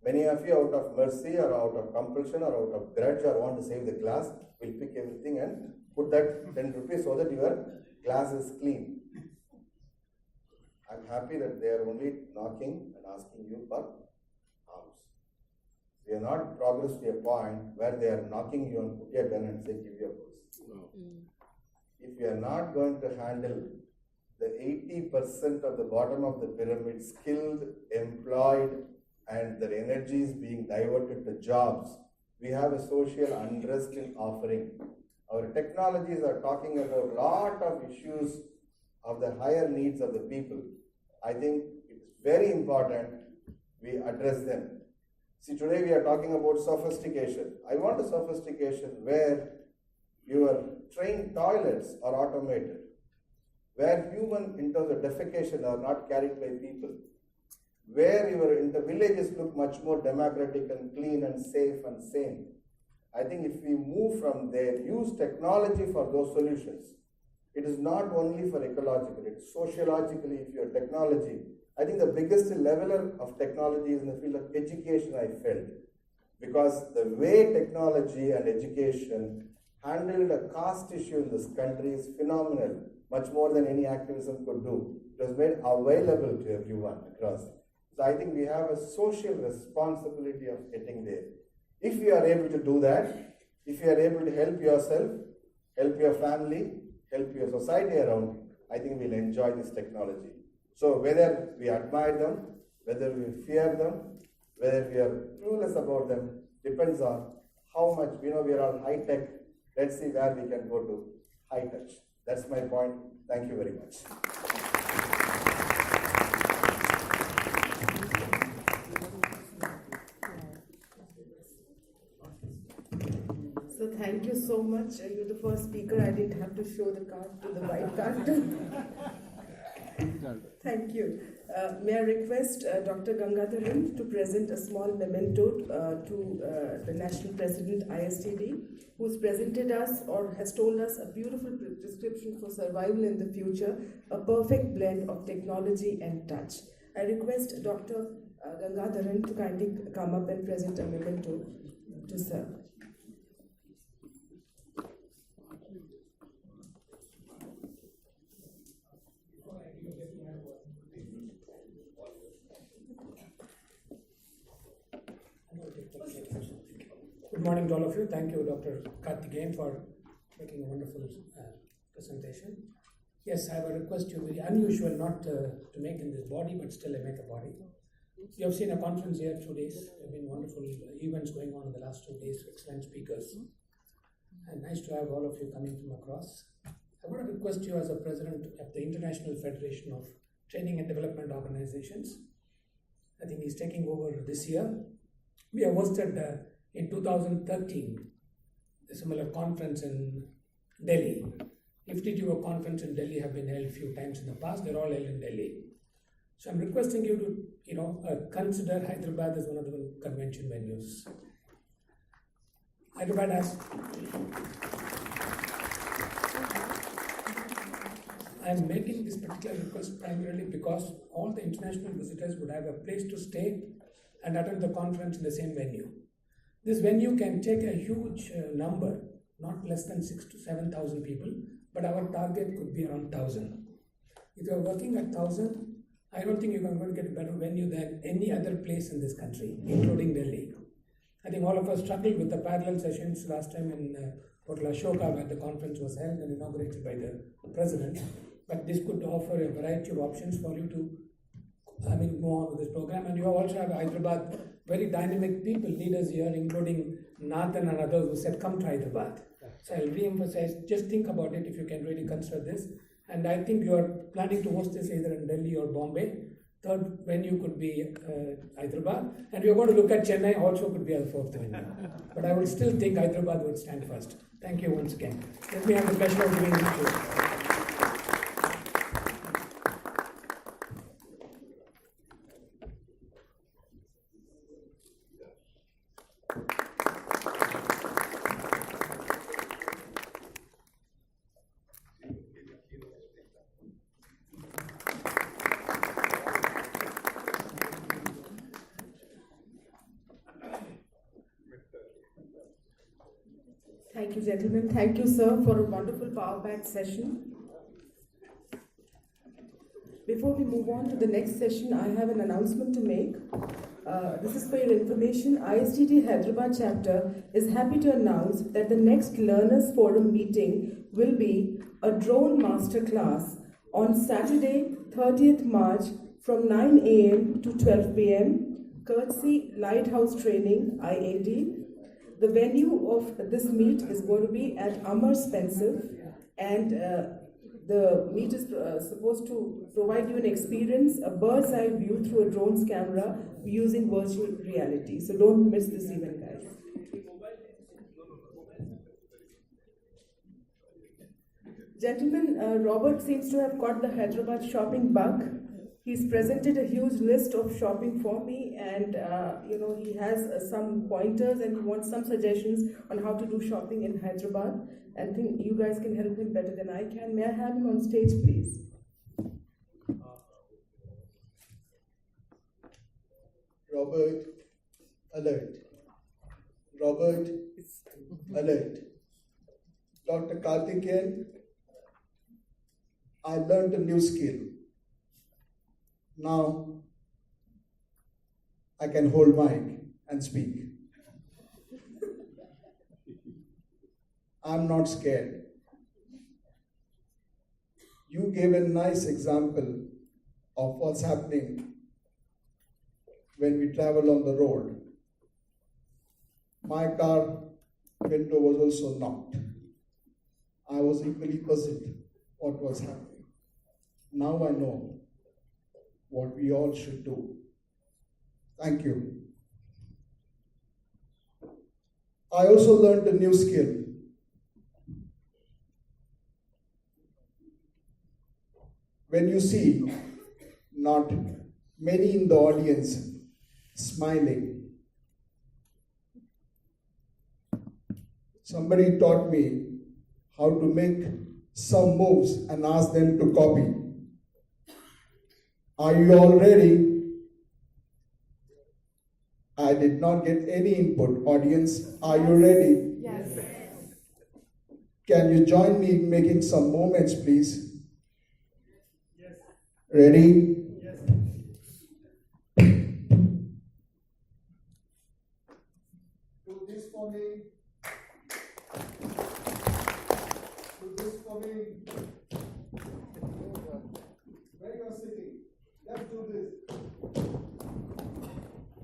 Speaker 12: Many of you out of mercy or out of compulsion or out of grudge or want to save the glass will pick everything and put that 10 rupees so that your glass is clean. I'm happy that they are only knocking and asking you for alms. We are not progressed to a point where they are knocking you and put your gun and say, give your purse. No. If you are not going to handle the 80% of the bottom of the pyramid, skilled, employed, and their energy is being diverted to jobs, we have a social unrest in offering. Our technologies are talking about a lot of issues of the higher needs of the people. I think it's very important we address them. See, today we are talking about sophistication. I want a sophistication where your trained toilets are automated, where human in terms of defecation are not carried by people, where your villages look much more democratic and clean and safe and sane. I think if we move from there, use technology for those solutions. It is not only for ecological, it's sociologically, if you have technology. I think the biggest leveler of technology is in the field of education, I felt. Because the way technology and education handled a caste issue in this country is phenomenal, much more than any activism could do. It was made available to everyone across. So I think we have a social responsibility of getting there. If you are able to do that, if you are able to help yourself, help your family, help your society around, I think we'll enjoy this technology. So whether we admire them, whether we fear them, whether we are clueless about them, depends on how much, we are all high tech. Let's see where we can go to high touch. That's my point. Thank you very much.
Speaker 1: So thank you so much. You're the first speaker. I didn't have to show the card to the white card. Thank you. May I request Dr. Gangadharan to present a small memento to the National President ISTD, who's presented us or has told us a beautiful prescription for survival in the future, a perfect blend of technology and touch. I request Dr. Gangadharan to kindly come up and present a memento to sir.
Speaker 13: Good morning to all of you. Thank you, Dr. Karthikeyan, for making a wonderful presentation. Yes, I have a request to you, very unusual not to make in this body, but still I make a body. You have seen a conference here 2 days. There have been wonderful events going on in the last 2 days, excellent speakers. And nice to have all of you coming from across. I want to request you as a president of the International Federation of Training and Development Organizations. I think he's taking over this year. We have hosted in 2013 a similar conference in Delhi. ISTD conference in Delhi have been held a few times in the past. They're all held in Delhi. So I'm requesting you to, consider Hyderabad as one of the convention venues. Hyderabad has. I'm making this particular request primarily because all the international visitors would have a place to stay and attend the conference in the same venue. This venue can take a huge number, not less than 6,000 to 7,000 people, but our target could be around 1,000. If you're working at 1,000, I don't think you're going to get a better venue than any other place in this country, including Delhi. I think all of us struggled with the parallel sessions last time in Hotel Ashoka, where the conference was held and inaugurated by the president. But this could offer a variety of options for you to, go on with this program. And you also have Hyderabad, very dynamic people, leaders here, including Nathan and others who said, come to Hyderabad. So I'll re-emphasize, just think about it if you can really consider this. And I think you are planning to host this either in Delhi or Bombay. Third venue could be Hyderabad. And we are going to look at Chennai, also could be our fourth venue. But I would still think Hyderabad would stand first. Thank you once again. Let me have the pleasure of giving this to you.
Speaker 1: Thank you, gentlemen. Thank you, sir, for a wonderful power-packed session. Before we move on to the next session, I have an announcement to make. This is for your information. ISTD Hyderabad chapter is happy to announce that the next Learners Forum meeting will be a drone masterclass on Saturday, 30th March from 9 a.m. to 12 p.m. courtesy Lighthouse Training, IAD. The venue of this meet is going to be at Amar Spencer, and the meet is supposed to provide you an experience, a bird's eye view through a drone's camera using virtual reality. So don't miss this event, guys. Gentlemen, Robert seems to have caught the Hyderabad shopping bug. He's presented a huge list of shopping for me, and he has some pointers and he wants some suggestions on how to do shopping in Hyderabad. And I think you guys can help him better than I can. May I have him on stage, please?
Speaker 2: Robert, alert. Robert, alert. Dr. Karthikeyan, I learned a new skill. Now, I can hold mic and speak. I'm not scared. You gave a nice example of what's happening when we travel on the road. My car window was also knocked. I was equally puzzled what was happening. Now I know what we all should do. Thank you. I also learned a new skill. When you see not many in the audience smiling, somebody taught me how to make some moves and ask them to copy. Are you all ready? I did not get any input. Audience, are you ready?
Speaker 1: Yes.
Speaker 2: Can you join me in making some movements, please? Yes. Ready? Yes. Do this for me. Do this for me. Where you are sitting? Let's do this.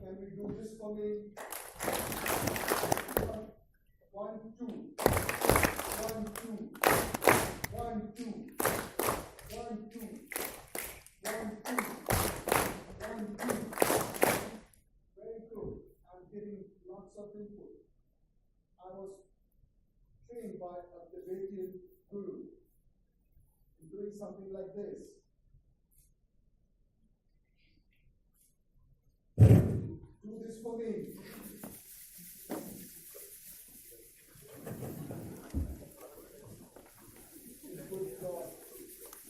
Speaker 2: Can we do this for me? 1, 2. 1, 2. 1, 2. 1, 2. 1, 2. 1, 2. Very good. I'm getting lots of input. I was trained by a Tibetan guru in doing something like this. for me. Good God,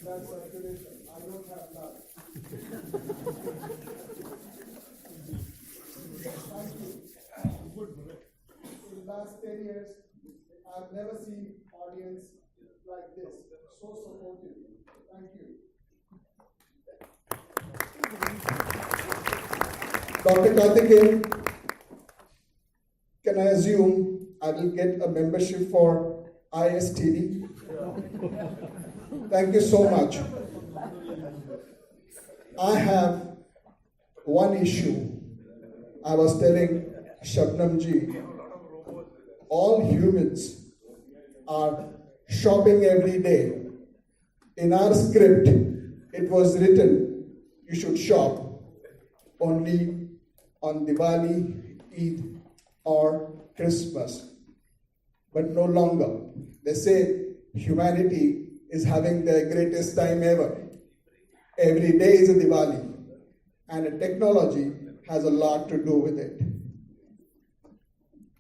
Speaker 2: that's a tradition. I don't have that. Thank you. In the last 10 years, I've never seen audience like this, so supportive. Thank you. Dr. Karthikeyan, can I assume I will get a membership for ISTD? Thank you so much. I have one issue. I was telling Shabnam ji, all humans are shopping every day. In our script, it was written, you should shop only on Diwali, Eid, or Christmas. But no longer. They say humanity is having their greatest time ever. Every day is a Diwali, and technology has a lot to do with it.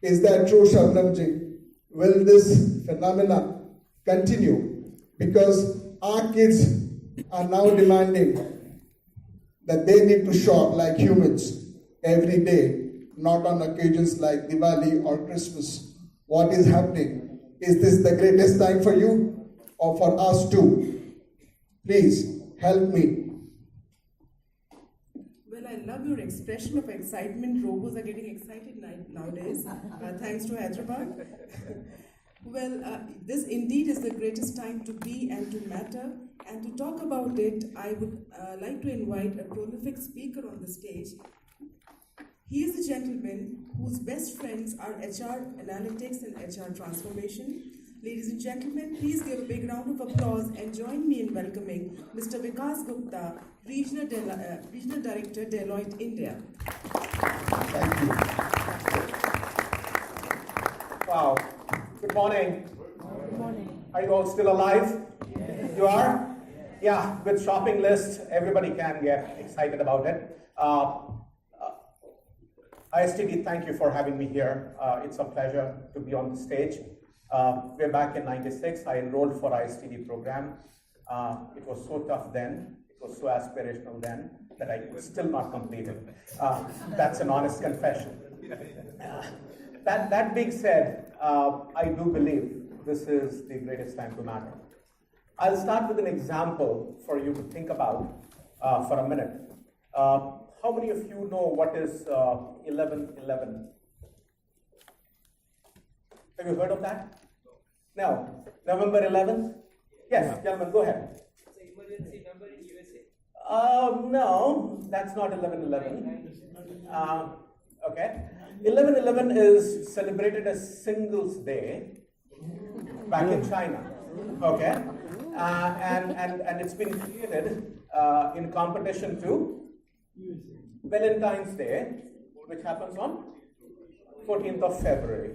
Speaker 2: Is that true, Shabnamji? Will this phenomena continue? Because our kids are now demanding that they need to shop like humans every day, not on occasions like Diwali or Christmas. What is happening? Is this the greatest time for you or for us too? Please help me.
Speaker 1: Well, I love your expression of excitement. Robots are getting excited nowadays, thanks to Hyderabad. Well, this indeed is the greatest time to be and to matter. And to talk about it, I would like to invite a prolific speaker on the stage. He is a gentleman whose best friends are HR analytics and HR transformation. Ladies and gentlemen, please give a big round of applause and join me in welcoming Mr. Vikas Gupta, Regional Director, Deloitte, India.
Speaker 14: Thank you. Wow. Good morning.
Speaker 1: Good morning.
Speaker 14: Are you all still alive? Yes. You are? Yeah, with shopping list, everybody can get excited about it. ISTD, thank you for having me here. It's a pleasure to be on the stage. We're back in '96. I enrolled for ISTD program. It was so tough then. It was so aspirational then that I could still not complete it. That's an honest confession. That being said, I do believe this is the greatest time to matter. I'll start with an example for you to think about for a minute. How many of you know what is 11/11? Have you heard of that? No. November 11th? Yes, gentlemen, go ahead.
Speaker 15: It's an emergency number in USA.
Speaker 14: No, that's not 11/11. Okay. 11/11 is celebrated as Singles Day back in China. Okay. And it's been created in competition to Valentine's Day, which happens on 14th of February.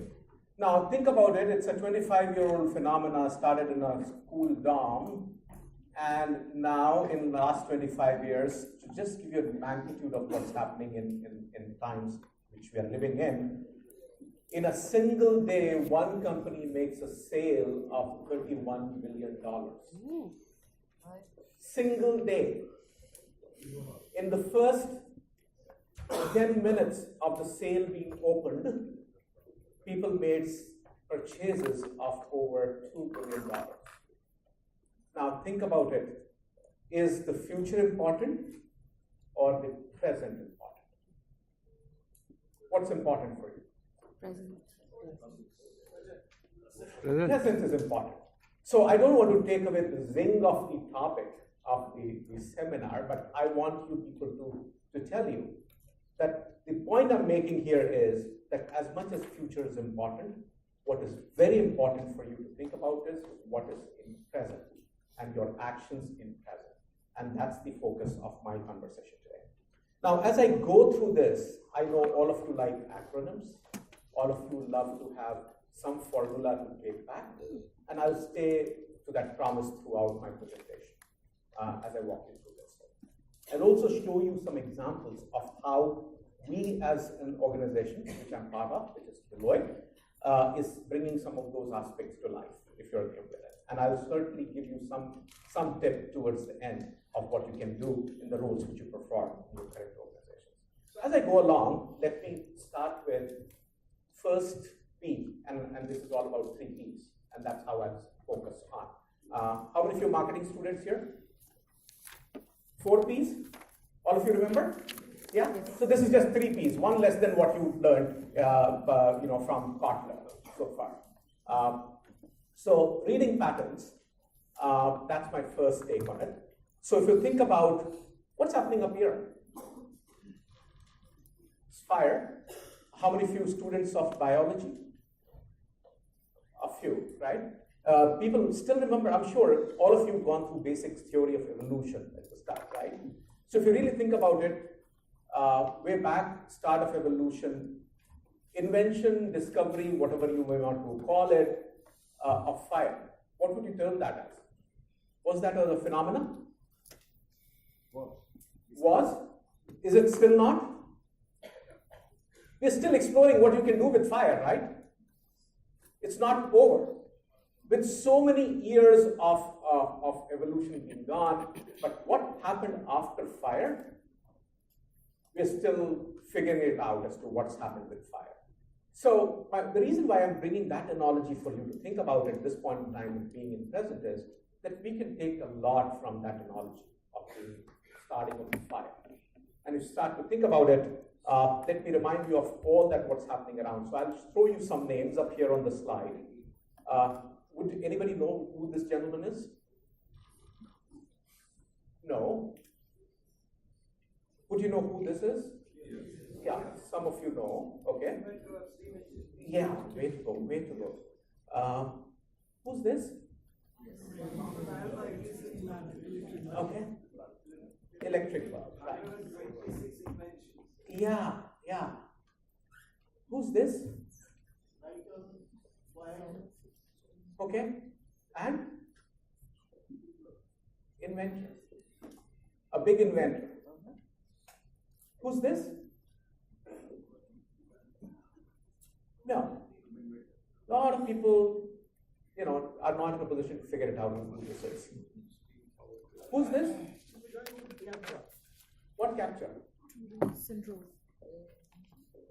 Speaker 14: Now, think about it. It's a 25-year-old phenomena started in a school dorm, and now in the last 25 years, to just give you a magnitude of what's happening in times which we are living in a single day, one company makes a sale of $31 million. Single day. In the first 10 minutes of the sale being opened, people made purchases of over $2 billion. Now think about it. Is the future important or the present important? What's important for you?
Speaker 1: Present.
Speaker 14: Present is important. So I don't want to take away the zing of the topic of the seminar, but I want you people to tell you that the point I'm making here is that as much as future is important, what is very important for you to think about is what is in present and your actions in present. And that's the focus of my conversation today. Now, as I go through this, I know all of you like acronyms. All of you love to have some formula to take back, and I'll stay to that promise throughout my presentation as I walk you through this. I'll also show you some examples of how we as an organization, which I'm part of, which is Deloitte, is bringing some of those aspects to life, if you're okay with it. And I'll certainly give you some tip towards the end of what you can do in the roles which you perform in your current organizations. So as I go along, let me start with first P, and this is all about 3 Ps, and that's how I'll focus on. How many of you marketing students here? 4 Ps? All of you remember? Yeah? So this is just 3 Ps, one less than what you learned from Kotler so far. So reading patterns, that's my first take on it. So if you think about what's happening up here, it's fire. How many of you students of biology? A few, right? People still remember, I'm sure all of you have gone through basic theory of evolution at the start, right? So if you really think about it, way back, start of evolution, invention, discovery, whatever you may want to call it, of fire. What would you term that as? Was that a phenomenon? Was? Is it still not? We're still exploring what you can do with fire, right? It's not over. With so many years of evolution being gone, but what happened after fire? We're still figuring it out as to what's happened with fire. So the reason why I'm bringing that analogy for you to think about at this point in time being in present is that we can take a lot from that analogy of the starting of the fire. And if you start to think about it, let me remind you of all that what's happening around. So I'll throw you some names up here on the slide. Would anybody know who this gentleman is? No. Would you know who this is? Yeah, some of you know. Okay. Yeah, way to go, way to go. Who's this? Okay. Electric bulb, right. Yeah, yeah. Who's this? Okay. And? Inventor. A big inventor. Who's this? No. A lot of people, are not in a position to figure it out who this is. Who's this? What capture?
Speaker 1: Syndrome.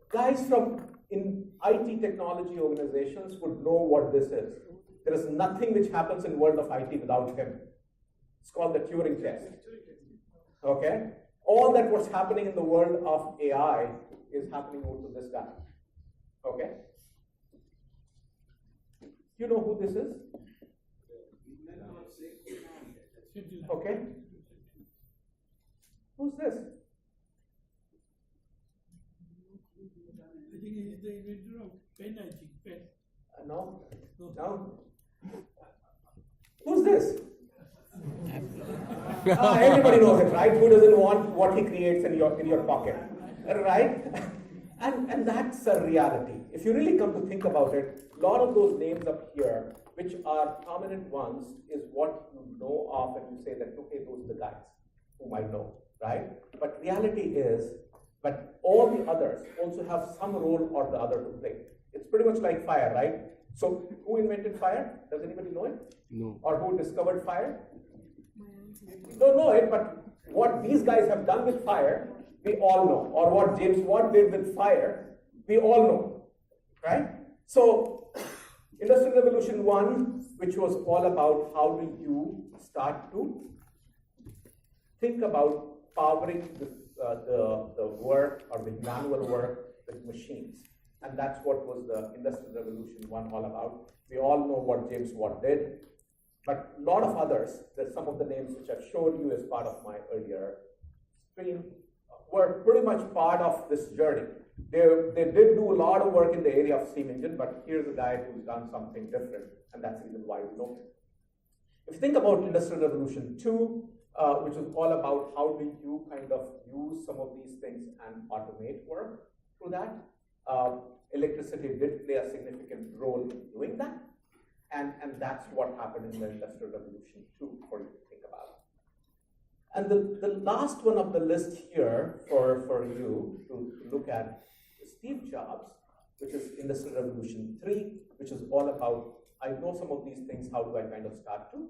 Speaker 14: Guys from in IT technology organizations would know what this is. There is nothing which happens in world of IT without him. It's called the Turing test. Okay? All that what's happening in the world of AI is happening over to this guy. Okay? You know who this is? Okay? Who's this?
Speaker 16: I think he's the inventor of pen, I think. Pen.
Speaker 14: No. Who's this? Everybody knows it, right? Who doesn't want what he creates in your pocket, right? And that's a reality. If you really come to think about it, a lot of those names up here, which are prominent ones, is what you know of, and you say that, okay, those are the guys whom I know, right? But reality is, but all the others also have some role or the other to play. It's pretty much like fire, right? So who invented fire? Does anybody know it?
Speaker 3: No.
Speaker 14: Or who discovered fire? You don't know it, but what these guys have done with fire, we all know. Or what James Watt did with fire, we all know, right? So Industrial Revolution 1, which was all about how do you start to think about powering the work or the manual work with machines. And that's what was the Industrial Revolution 1 all about. We all know what James Watt did, but a lot of others, there's some of the names which I've showed you as part of my earlier stream, were pretty much part of this journey. They did do a lot of work in the area of steam engine, but here's a guy who's done something different, and that's the reason why we know. If you think about Industrial Revolution 2, which is all about how do you kind of use some of these things and automate work through that. Electricity did play a significant role in doing that, and that's what happened in the Industrial Revolution 2 for you to think about. And the last one of the list here for you to look at is Steve Jobs, which is Industrial Revolution 3, which is all about, I know some of these things, how do I kind of start to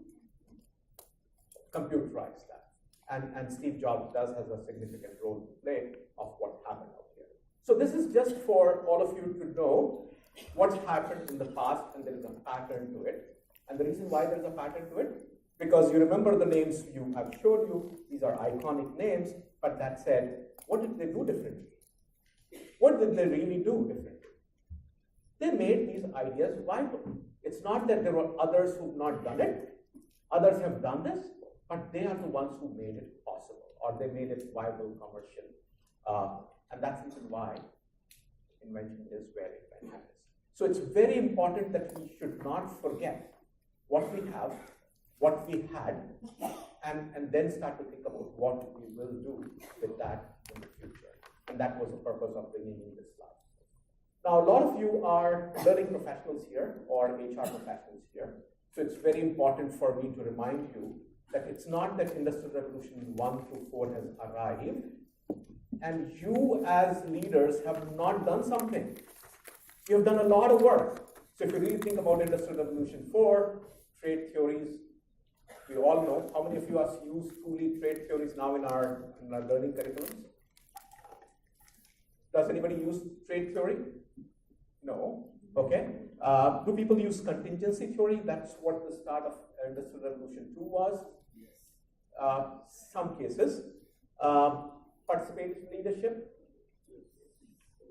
Speaker 14: computerize that? And Steve Jobs does have a significant role to play of what happened out here. So this is just for all of you to know what's happened in the past, and there is a pattern to it. And the reason why there's a pattern to it, because you remember the names you have showed you, these are iconic names, but that said, what did they do differently? What did they really do differently? They made these ideas viable. It's not that there were others who've not done it. Others have done this, but they are the ones who made it possible, or they made it viable commercially. And that's the reason why invention is where invention is. So it's very important that we should not forget what we have, what we had, and then start to think about what we will do with that in the future. And that was the purpose of bringing in this slide. Now, a lot of you are learning professionals here or HR professionals here. So it's very important for me to remind you that it's not that Industrial Revolution 1 through 4 has arrived, and you as leaders have not done something. You have done a lot of work. So if you really think about Industrial Revolution 4, trade theories, we all know. How many of you have used truly trade theories now in our learning curriculums? Does anybody use trade theory? No. Okay. Do people use contingency theory? That's what the start of Industrial Revolution 2 was. Some cases. Participatory leadership.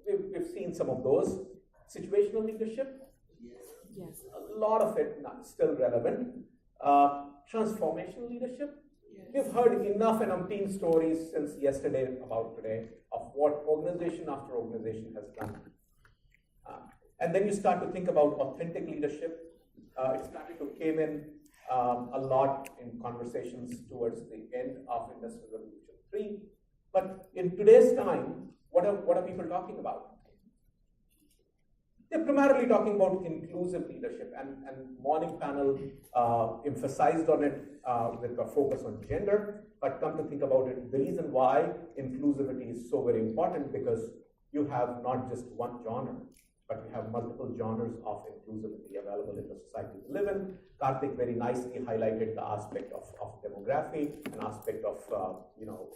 Speaker 14: We've seen some of those. Situational leadership.
Speaker 1: Yes.
Speaker 14: A lot of it still relevant. Transformational leadership. We've heard enough and umpteen stories since yesterday about today of what organization after organization has done. And then you start to think about authentic leadership. It started to came in a lot in conversations towards the end of Industrial Revolution 3. But in today's time, what are people talking about? They're primarily talking about inclusive leadership, and morning panel emphasized on it with a focus on gender. But come to think about it, the reason why inclusivity is so very important, because you have not just one genre, but you have multiple genres of inclusivity available in the society we live in. Karthik very nicely highlighted the aspect of demography, an aspect of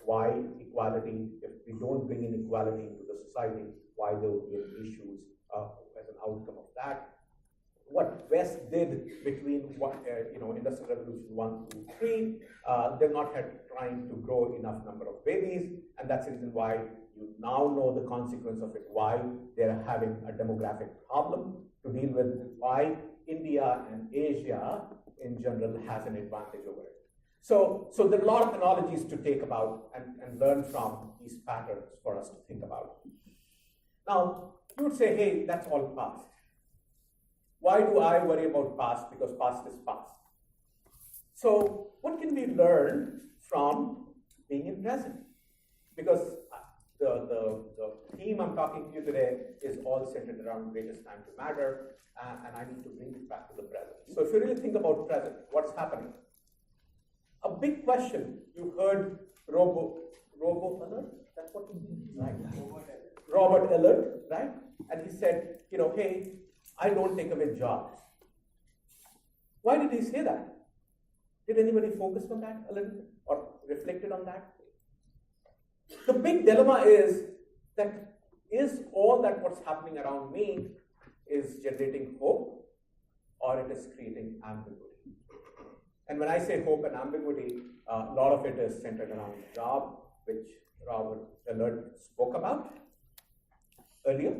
Speaker 14: why equality, if we don't bring in equality into the society, why there will be issues as an outcome of that. What West did between Industrial Revolution 1 through 3, they've not had trying to grow enough number of babies, and that's the reason why you now know the consequence of it, why they're having a demographic problem to deal with, why India and Asia in general has an advantage over it. So there are a lot of analogies to take about and learn from these patterns for us to think about. Now, you would say, hey, that's all past. Why do I worry about past? Because past is past. So what can we learn from being in present? Because the theme I'm talking to you today is all centered around greatest time to matter, and I need to bring it back to the present. So if you really think about present, what's happening? A big question, you heard Robo alert? That's what he means, right? Robert Alert, right? And he said, hey, I don't take away jobs. Why did he say that? Did anybody focus on that a little bit or reflected on that? The big dilemma is that is all that what's happening around me is generating hope, or it is creating ambiguity? And when I say hope and ambiguity, a lot of it is centered around job, which Robert Alert spoke about earlier.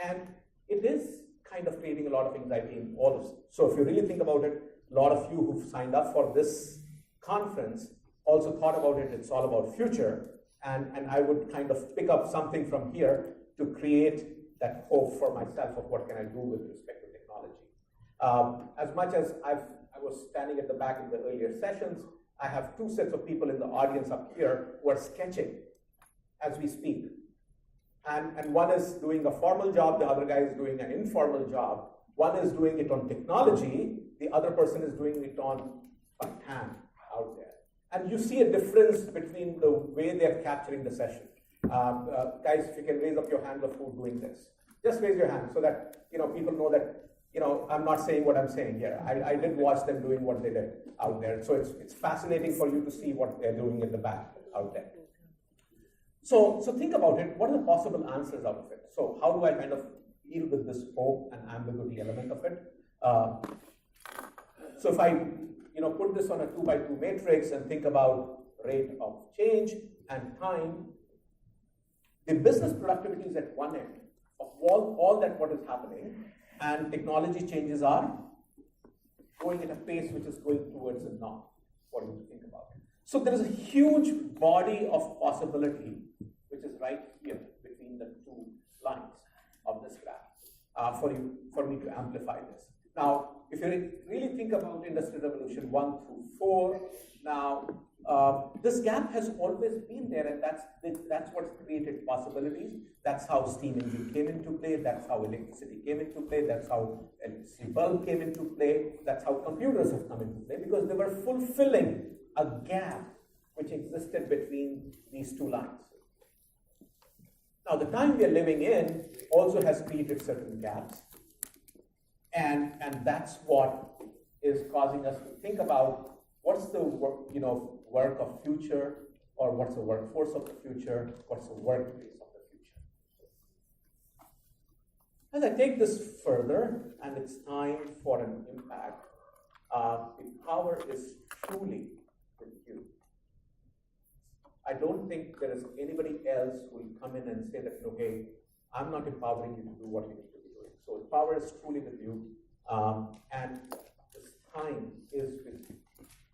Speaker 14: And it is kind of creating a lot of anxiety in all of us. So if you really think about it, a lot of you who've signed up for this conference also thought about it, it's all about future. And I would kind of pick up something from here to create that hope for myself of what can I do with respect to technology. As much as I was standing at the back in the earlier sessions, I have two sets of people in the audience up here who are sketching as we speak. And one is doing a formal job, the other guy is doing an informal job. One is doing it on technology, the other person is doing it on a hand out there. And you see a difference between the way they're capturing the session. Guys, if you can raise up your hand of who's doing this. Just raise your hand so that people know that I'm not saying what I'm saying here. I did watch them doing what they did out there. So it's fascinating for you to see what they're doing in the back out there. So think about it. What are the possible answers out of it? So how do I kind of deal with this hope and ambiguity element of it? So if I put this on a 2x2 matrix and think about rate of change and time, the business productivity is at one end of all that what is happening, and technology changes are going at a pace which is going towards a norm for you to think about. So there is a huge body of possibility which is right here between the two lines of this graph for me to amplify this. Now, if you really think about Industrial Revolution 1 through 4, now this gap has always been there, and that's what's created possibilities. That's how steam engine came into play. That's how electricity came into play. That's how electricity bulb came into play. That's how computers have come into play, because they were fulfilling a gap which existed between these two lines. Now, the time we are living in also has created certain gaps, and that's what is causing us to think about what's the work of future, or what's the workforce of the future, what's the workplace of the future. As I take this further, and it's time for an impact, the power is truly with you. I don't think there is anybody else who will come in and say that, okay, I'm not empowering you to do what you need to be doing. So the power is truly with you, and this time is with you.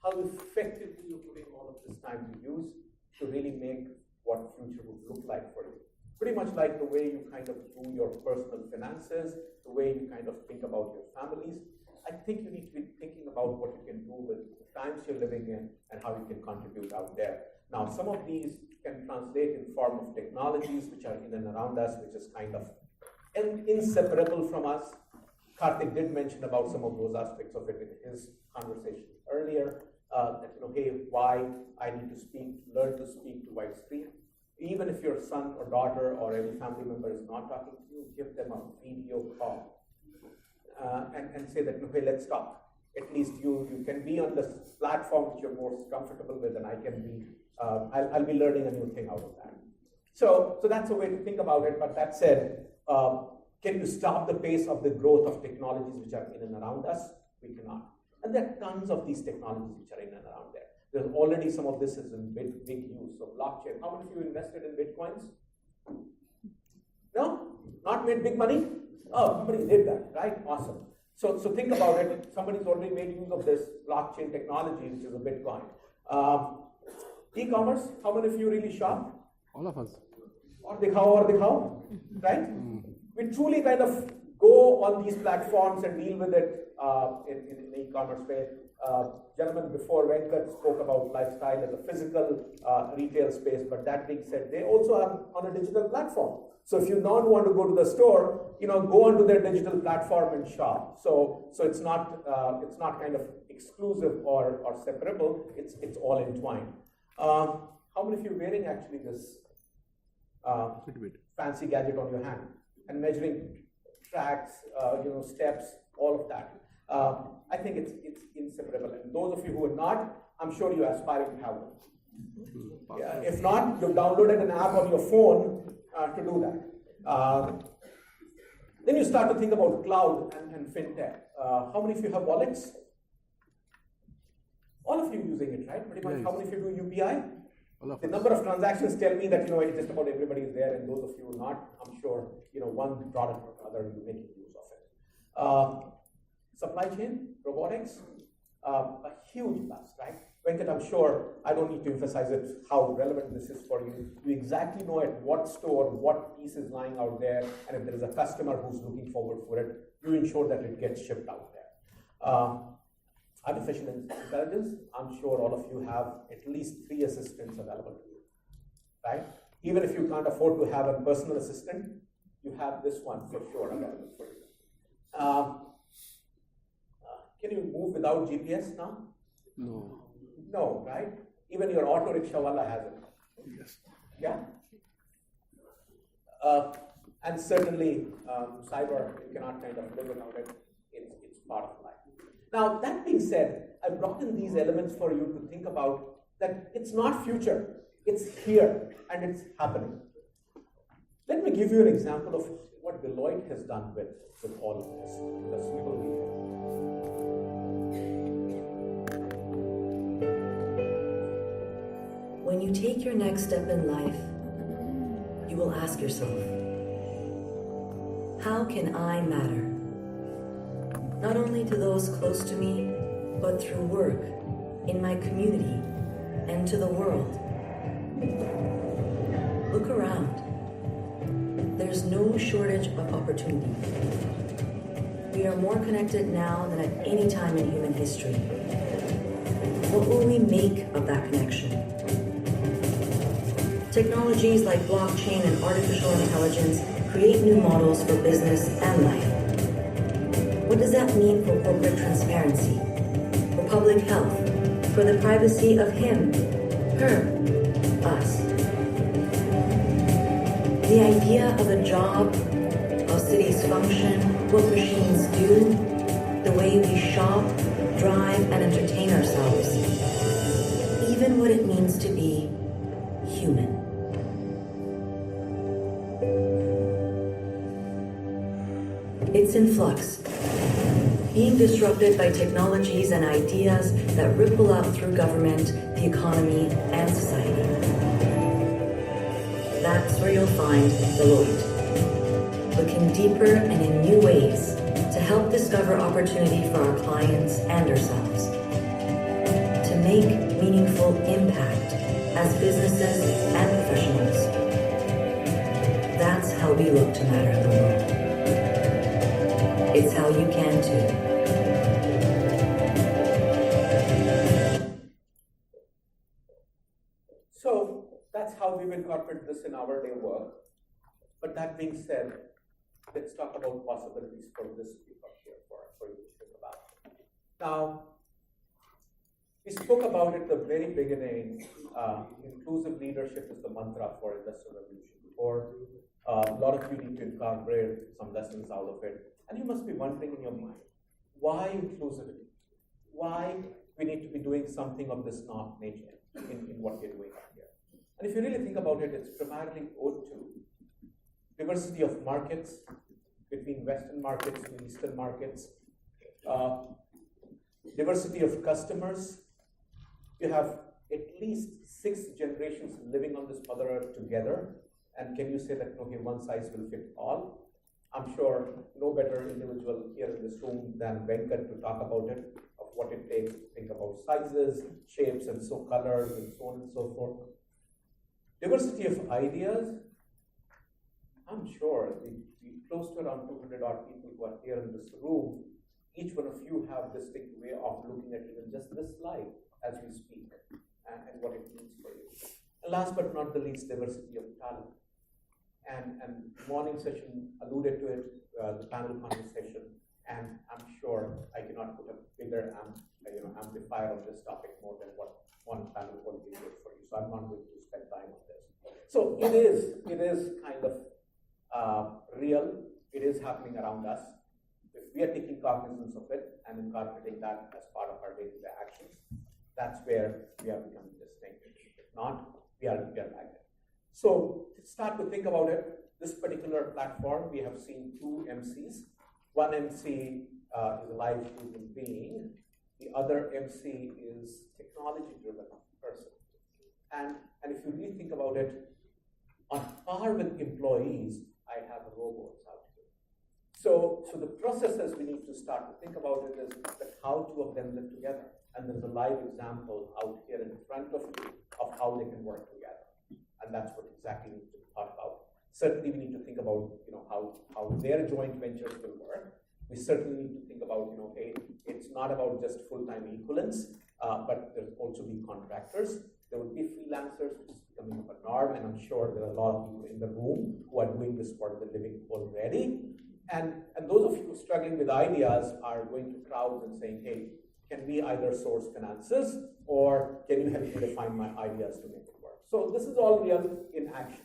Speaker 14: How effectively you're putting all of this time to use to really make what future would look like for you. Pretty much like the way you kind of do your personal finances, the way you kind of think about your families. I think you need to be thinking about what you can do with the times you're living in and how you can contribute out there. Now, some of these can translate in form of technologies which are in and around us, which is kind of inseparable from us. Karthik did mention about some of those aspects of it in his conversation earlier. That hey, why I need to learn to speak to widescreen. Even if your son or daughter or any family member is not talking to you, give them a video call and say that hey, let's talk. At least you can be on the platform which you're most comfortable with, and I can be. I'll be learning a new thing out of that. So that's a way to think about it. But that said, can you stop the pace of the growth of technologies which are in and around us? We cannot. And there are tons of these technologies which are in and around there. There's already some of this is in big use. So blockchain, how many of you invested in Bitcoins? No? Not made big money? Oh, somebody did that, right? Awesome. So think about it. Somebody's already made use of this blockchain technology, which is a Bitcoin. E-commerce, how many of you really shop?
Speaker 3: All of us.
Speaker 14: Or dikhao, right? We truly kind of go on these platforms and deal with it in the e-commerce way. Gentlemen before Venkat spoke about lifestyle as a physical retail space, but that being said, they also are on a digital platform. So if you don't want to go to the store, go onto their digital platform and shop. So it's not kind of exclusive or separable. It's all entwined. How many of you are wearing actually this fancy gadget on your hand and measuring tracks, steps, all of that? I think it's inseparable. And those of you who are not, I'm sure you aspire to have one. Yeah, if not, you've downloaded an app on your phone to do that. Then you start to think about cloud and fintech. How many of you have wallets? All of you using it, right? Pretty much. How many of you do UPI? The number of transactions tell me that just about everybody is there, and those of you who are not, I'm sure one product or other you're making use of it. Supply chain, robotics, a huge plus, right? Venkat, I'm sure I don't need to emphasize it, how relevant this is for you. You exactly know at what store, what piece is lying out there, and if there is a customer who's looking forward for it, you ensure that it gets shipped out there. Artificial intelligence, I'm sure all of you have at least 3 assistants available to you, right? Even if you can't afford to have a personal assistant, you have this one for sure available for you. Can you move without GPS now?
Speaker 3: No.
Speaker 14: No, right? Even your auto rickshaw wala has it.
Speaker 2: Yes.
Speaker 14: Yeah? And certainly, cyber, you cannot kind of live without it. It's part of life. Now, that being said, I brought in these elements for you to think about that it's not future, it's here, and it's happening. Let me give you an example of what Deloitte has done with all of this, because we will be here.
Speaker 17: When you take your next step in life, you will ask yourself, how can I matter? Not only to those close to me, but through work, in my community, and to the world. Look around. There's no shortage of opportunity. We are more connected now than at any time in human history. What will we make of that connection? Technologies like blockchain and artificial intelligence create new models for business and life. What does that mean for corporate transparency, for public health, for the privacy of him, her, us? The idea of a job, how cities function, what machines do, the way we shop, drive, and entertain ourselves, even what it means to be human. It's in flux, being disrupted by technologies and ideas that ripple out through government, the economy, and society. That's where you'll find Deloitte, looking deeper and in new ways to help discover opportunity for our clients and ourselves, to make meaningful impact as businesses and professionals. That's how we look to matter in the world. It's how you can too.
Speaker 14: So that's how we've incorporated this in our day work. But that being said, let's talk about possibilities for this paper here for you to think about. Now, we spoke about it at the very beginning. Inclusive leadership is the mantra for Industrial Revolution. Or a lot of you need to incorporate some lessons out of it. And you must be wondering in your mind, why inclusivity? Why we need to be doing something of this nature in what we're doing here? And if you really think about it, it's primarily owed to diversity of markets between Western markets and Eastern markets, diversity of customers. You have at least 6 generations living on this Mother Earth together. And can you say that, okay, one size will fit all? I'm sure no better individual here in this room than Venkat to talk about it, of what it takes to think about sizes, shapes, and so colors, and so on and so forth. Diversity of ideas. I'm sure the close to around 200 odd people who are here in this room, each one of you have a distinct way of looking at even just this slide as we speak and what it means for you. And last but not the least, diversity of talent. And morning session alluded to it, the panel conversation, and I'm sure I cannot put a bigger amplifier on this topic more than what one panel already did for you. So I'm not going to spend time on this. So it is kind of real. It is happening around us. If we are taking cognizance of it and incorporating that as part of our day-to-day actions, that's where we are becoming distinct. If not, we are lagging. So to start to think about it, this particular platform, we have seen 2 MCs. One MC is a live human being. The other MC is technology-driven person. And if you really think about it, on par with employees, I have robots out here. So the processes we need to start to think about it is that how 2 of them live together. And there's a live example out here in front of you of how they can work together. And that's what exactly we need to talk about. Certainly we need to think about how their joint ventures will work. We certainly need to think about, hey, it's not about just full-time equivalents, but there'll also be contractors. There will be freelancers, which is becoming a norm, and I'm sure there are a lot of people in the room who are doing this for the living already. And those of you struggling with ideas are going to crowds and saying, hey, can we either source finances, or can you help me define my ideas to make it work? So this is all real in action.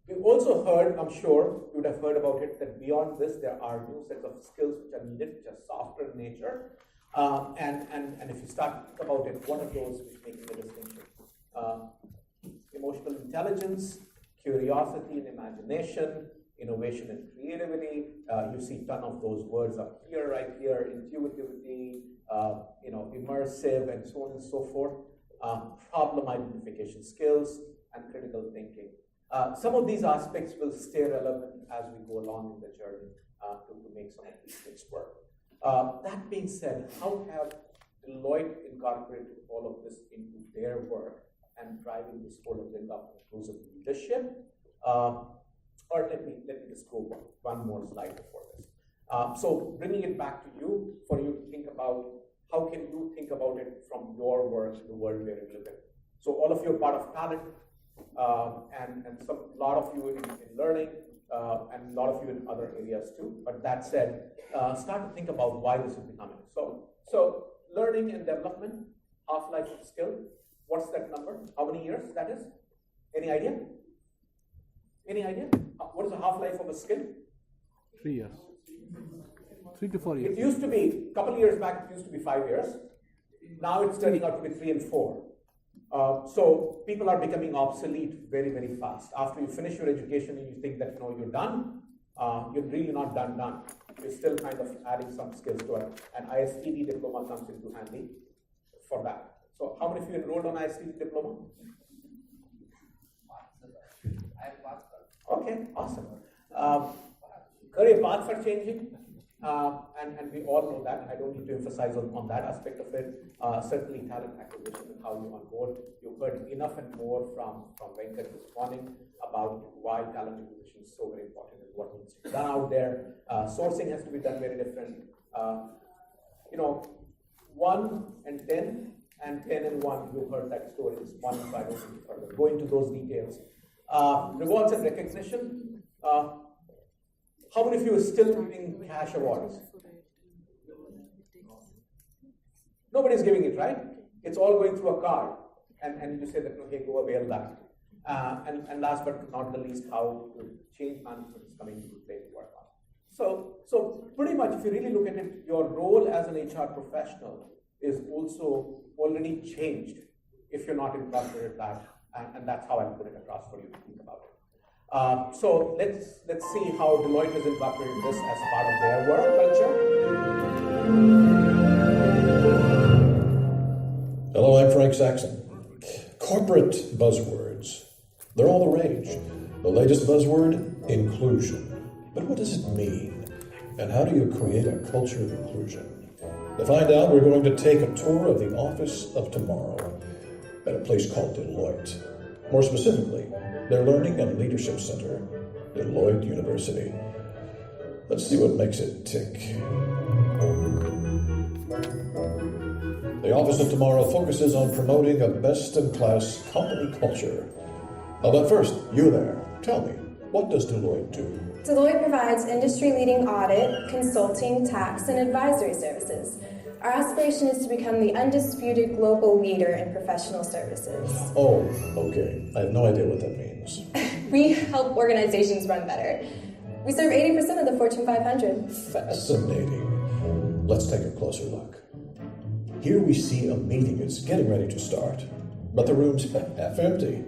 Speaker 14: We've also heard, I'm sure you would have heard about it, that beyond this there are new sets of skills which are needed, which are softer in nature. And if you start to think about it, what are those which make the distinction? Emotional intelligence, curiosity and imagination, innovation and creativity. You see a ton of those words up here, right here, intuitivity, immersive, and so on and so forth. Problem identification skills and critical thinking. Some of these aspects will stay relevant as we go along in the journey to make some of these things work. That being said, how have Deloitte incorporated all of this into their work and driving this whole agenda of inclusive leadership? Or let me just go one more slide before this. So bringing it back to you, for you to think about how can you think about it from your work, the world where you live in. So all of you are part of talent, and a lot of you in learning, and a lot of you in other areas too. But that said, start to think about why this is becoming. So learning and development, half-life of skill. What's that number? How many years that is? Any idea? Any idea? What is the half-life of a skill?
Speaker 3: 3 years. 3 to 4 years.
Speaker 14: It used to be, a couple of years back, it used to be 5 years. Now it's turning out to be 3 and 4. So people are becoming obsolete very, very fast. After you finish your education and you think that you're done, you're really not done. You're still kind of adding some skills to it. And ISTD diploma comes into handy for that. So how many of you enrolled on ISTD diploma? Okay, awesome. Career paths are changing, and we all know that. I don't need to emphasize on that aspect of it. Certainly talent acquisition and how you onboard. You've heard enough and more from Venkat this morning about why talent acquisition is so very important and what needs to be done out there. Sourcing has to be done very different. 1 and 10 and 10 and 1, you've heard that story this morning, so I don't need to further go into those details. Rewards and recognition. How many of you are still giving cash awards? Nobody's giving it, right? It's all going through a card. And you say that, hey, go avail that. And last but not the least, how change management is coming into play to work on. So pretty much, if you really look at it, your role as an HR professional is also already changed if you're not incorporated that. And that's how I put it across for you to think about it. So let's see how Deloitte has incorporated this as part of their work culture.
Speaker 18: Hello, I'm Frank Saxon. Corporate buzzwords. They're all the rage. The latest buzzword, inclusion. But what does it mean? And how do you create a culture of inclusion? To find out, we're going to take a tour of the office of tomorrow at a place called Deloitte. More specifically, their Learning and Leadership Center, Deloitte University. Let's see what makes it tick. The Office of Tomorrow focuses on promoting a best-in-class company culture. But first, you there, tell me, what does Deloitte do?
Speaker 19: Deloitte provides industry-leading audit, consulting, tax, and advisory services. Our aspiration is to become the undisputed global leader in professional services.
Speaker 18: Oh, okay. I have no idea what that means.
Speaker 19: We help organizations run better. We serve 80% of the Fortune 500.
Speaker 18: Fascinating. Let's take a closer look. Here we see a meeting is getting ready to start, but the room's half empty.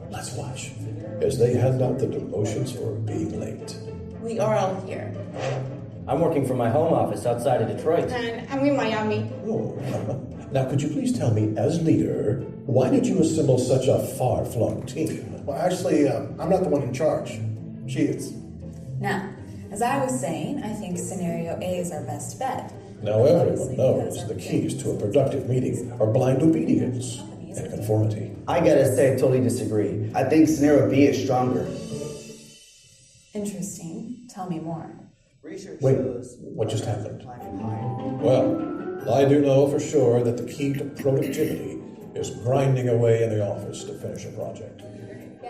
Speaker 18: Let's watch as they hand out the demotions for being late.
Speaker 20: We are all here.
Speaker 21: I'm working from my home office outside of Detroit.
Speaker 20: And I'm in Miami.
Speaker 18: Oh, now could you please tell me, as leader, why did you assemble such a far-flung team?
Speaker 22: Well, actually, I'm not the one in charge. She is.
Speaker 23: Now, as I was saying, I think scenario A is our best bet.
Speaker 18: Now everyone knows the keys to a productive meeting are blind obedience and conformity.
Speaker 21: I gotta say, I totally disagree. I think scenario B is stronger.
Speaker 23: Interesting. Tell me more.
Speaker 18: Wait, what just happened? Well, I do know for sure that the key to productivity is grinding away in the office to finish a project.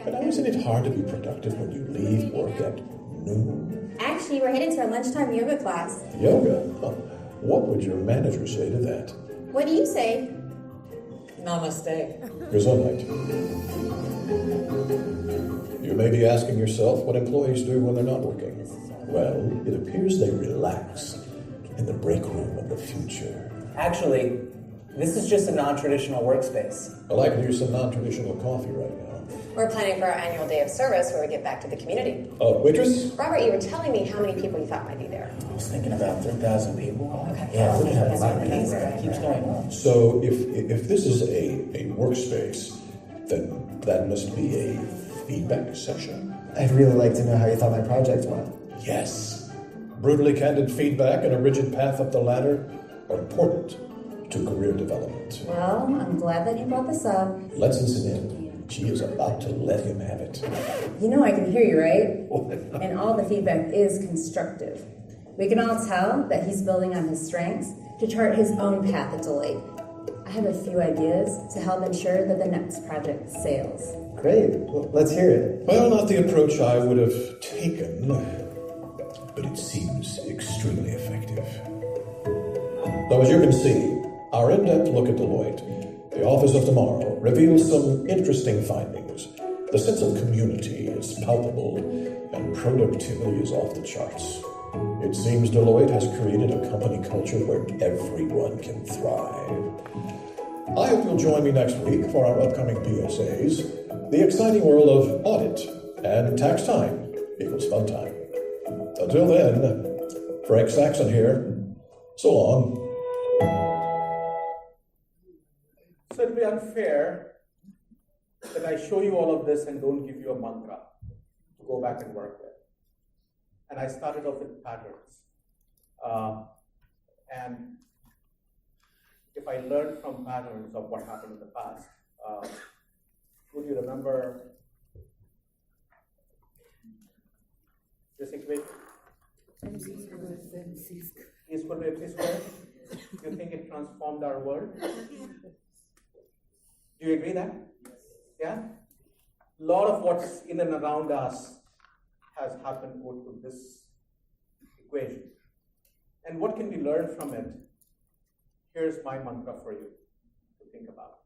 Speaker 18: But now isn't it hard to be productive when you leave work at noon?
Speaker 19: Actually, we're heading to our lunchtime yoga class.
Speaker 18: Yoga? Huh. What would your manager say to that?
Speaker 20: What do you say?
Speaker 23: Namaste.
Speaker 18: Gesundheit. You may be asking yourself what employees do when they're not working. Well, it appears they relax in the break room of the future.
Speaker 5: Actually, this is just a non-traditional workspace.
Speaker 18: Well, I could use some non-traditional coffee right now.
Speaker 19: We're planning for our annual day of service where we get back to the community.
Speaker 18: Waitress?
Speaker 19: Robert, you were telling me how many people you thought might be there.
Speaker 5: I was thinking about 3,000 people.
Speaker 19: Okay.
Speaker 5: Yeah, we have a lot of people. It keeps going on.
Speaker 18: So if this is a workspace, then that must be a feedback session.
Speaker 21: I'd really like to know how you thought my project went.
Speaker 18: Yes. Brutally candid feedback and a rigid path up the ladder are important to career development.
Speaker 23: Well, I'm glad that you brought this up.
Speaker 18: Let's listen in. She is about to let him have it.
Speaker 23: You know I can hear you, right? And all the feedback is constructive. We can all tell that he's building on his strengths to chart his own path at Deloitte. I have a few ideas to help ensure that the next project sails.
Speaker 21: Great. Well, let's hear it.
Speaker 18: Well, not the approach I would have taken, but it seems extremely effective. Though, as you can see, our in-depth look at Deloitte, the Office of Tomorrow, reveals some interesting findings. The sense of community is palpable, and productivity is off the charts. It seems Deloitte has created a company culture where everyone can thrive. I hope you'll join me next week for our upcoming PSAs, the exciting world of audit and tax time equals fun time. Until then, Frank Saxon here. So long.
Speaker 14: So it'd be unfair that I show you all of this and don't give you a mantra to go back and work with. And I started off with patterns. And if I learned from patterns of what happened in the past, would you remember this equation? E is equal to MC squared. You think it transformed our world? Do you agree that? Yeah? A lot of what's in and around us has happened owed to this equation. And what can we learn from it? Here's my mantra for you to think about.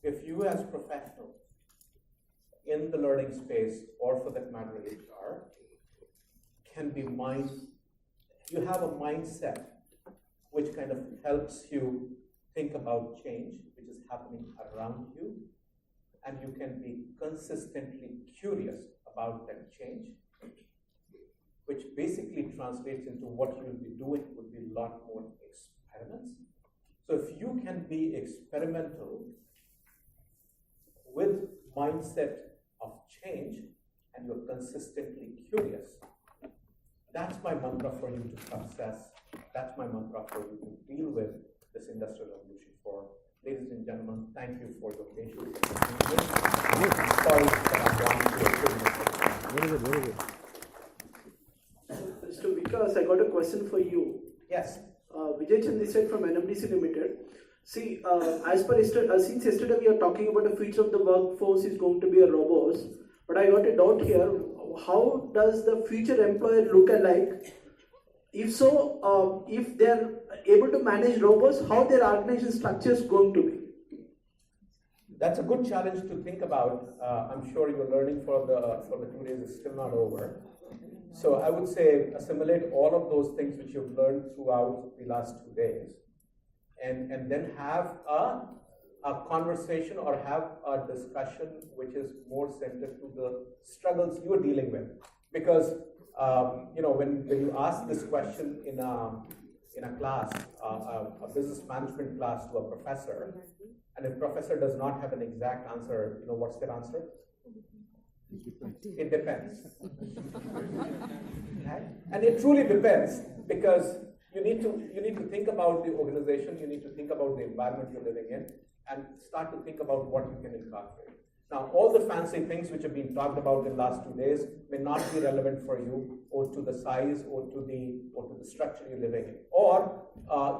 Speaker 14: If you as professionals in the learning space, or for that matter HR, can be you have a mindset which kind of helps you think about change, which is happening around you, and you can be consistently curious about that change, which basically translates into what you'll be doing would be a lot more experiments. So if you can be experimental with mindset of change and you're consistently curious, that's my mantra for you to success. That's my mantra for you to deal with this industrial revolution for. Ladies and gentlemen, thank you for your patience. Sorry that I've gone through a
Speaker 3: Very good, very good.
Speaker 6: Mr. Vikas, I got a question for you.
Speaker 14: Yes.
Speaker 6: Vijay Chandni said from NMDC Limited. See, as per since yesterday we are talking about the future of the workforce is going to be a robots, but I got a doubt here. How does the future employer look alike? If so, if they are able to manage robots, how their organization structure is going to be?
Speaker 14: That's a good challenge to think about. I'm sure your learning for the 2 days is still not over. So I would say assimilate all of those things which you've learned throughout the last 2 days, and then have a conversation or have a discussion which is more centered to the struggles you're dealing with. Because when you ask this question in a class, a business management class to a professor, and if professor does not have an exact answer, what's their answer? It depends. Right? And it truly depends, because you need to think about the organization, you need to think about the environment you're living in, and start to think about what you can incorporate. Now, all the fancy things which have been talked about in the last 2 days may not be relevant for you, or to the size, or to the structure you're living in. Or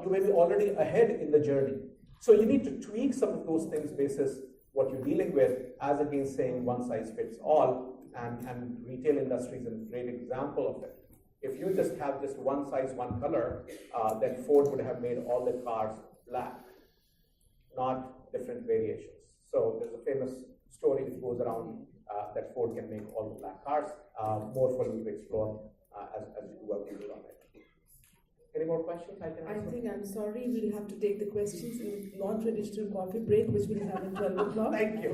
Speaker 14: you may be already ahead in the journey. So you need to tweak some of those things basis what you're dealing with, as against saying one size fits all, and retail industry is a great example of it. If you just have just one size, one color, then Ford would have made all the cars black, not different variations. So there's a famous story that goes around that Ford can make all the black cars. More for you to explore as you do a video on it. Any more questions I can answer?
Speaker 1: I think I'm sorry, we'll have to take the questions in the non-traditional coffee break, which we'll have at 12 o'clock.
Speaker 14: Thank you.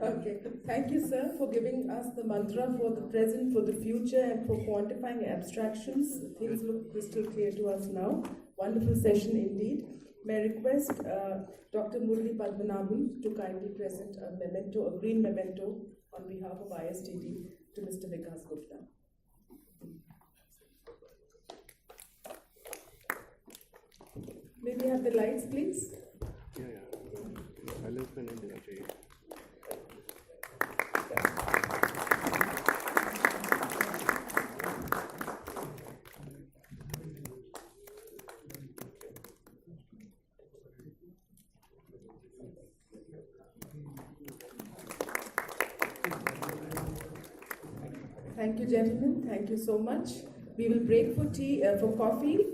Speaker 1: Okay, thank you, sir, for giving us the mantra for the present, for the future, and for quantifying abstractions. Things look crystal clear to us now. Wonderful session indeed. May I request Dr. Murli Padmanabhan to kindly present a memento, a green memento, on behalf of ISTD to Mr. Vikas Gupta. May we have the lights, please? Thank you, gentlemen. Thank you so much. We will break for tea, for coffee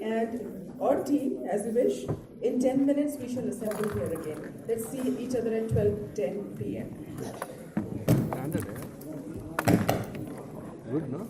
Speaker 1: or tea, as you wish. In 10 minutes, we shall assemble here again. Let's see each other at 12:10 p.m.
Speaker 3: Good, no?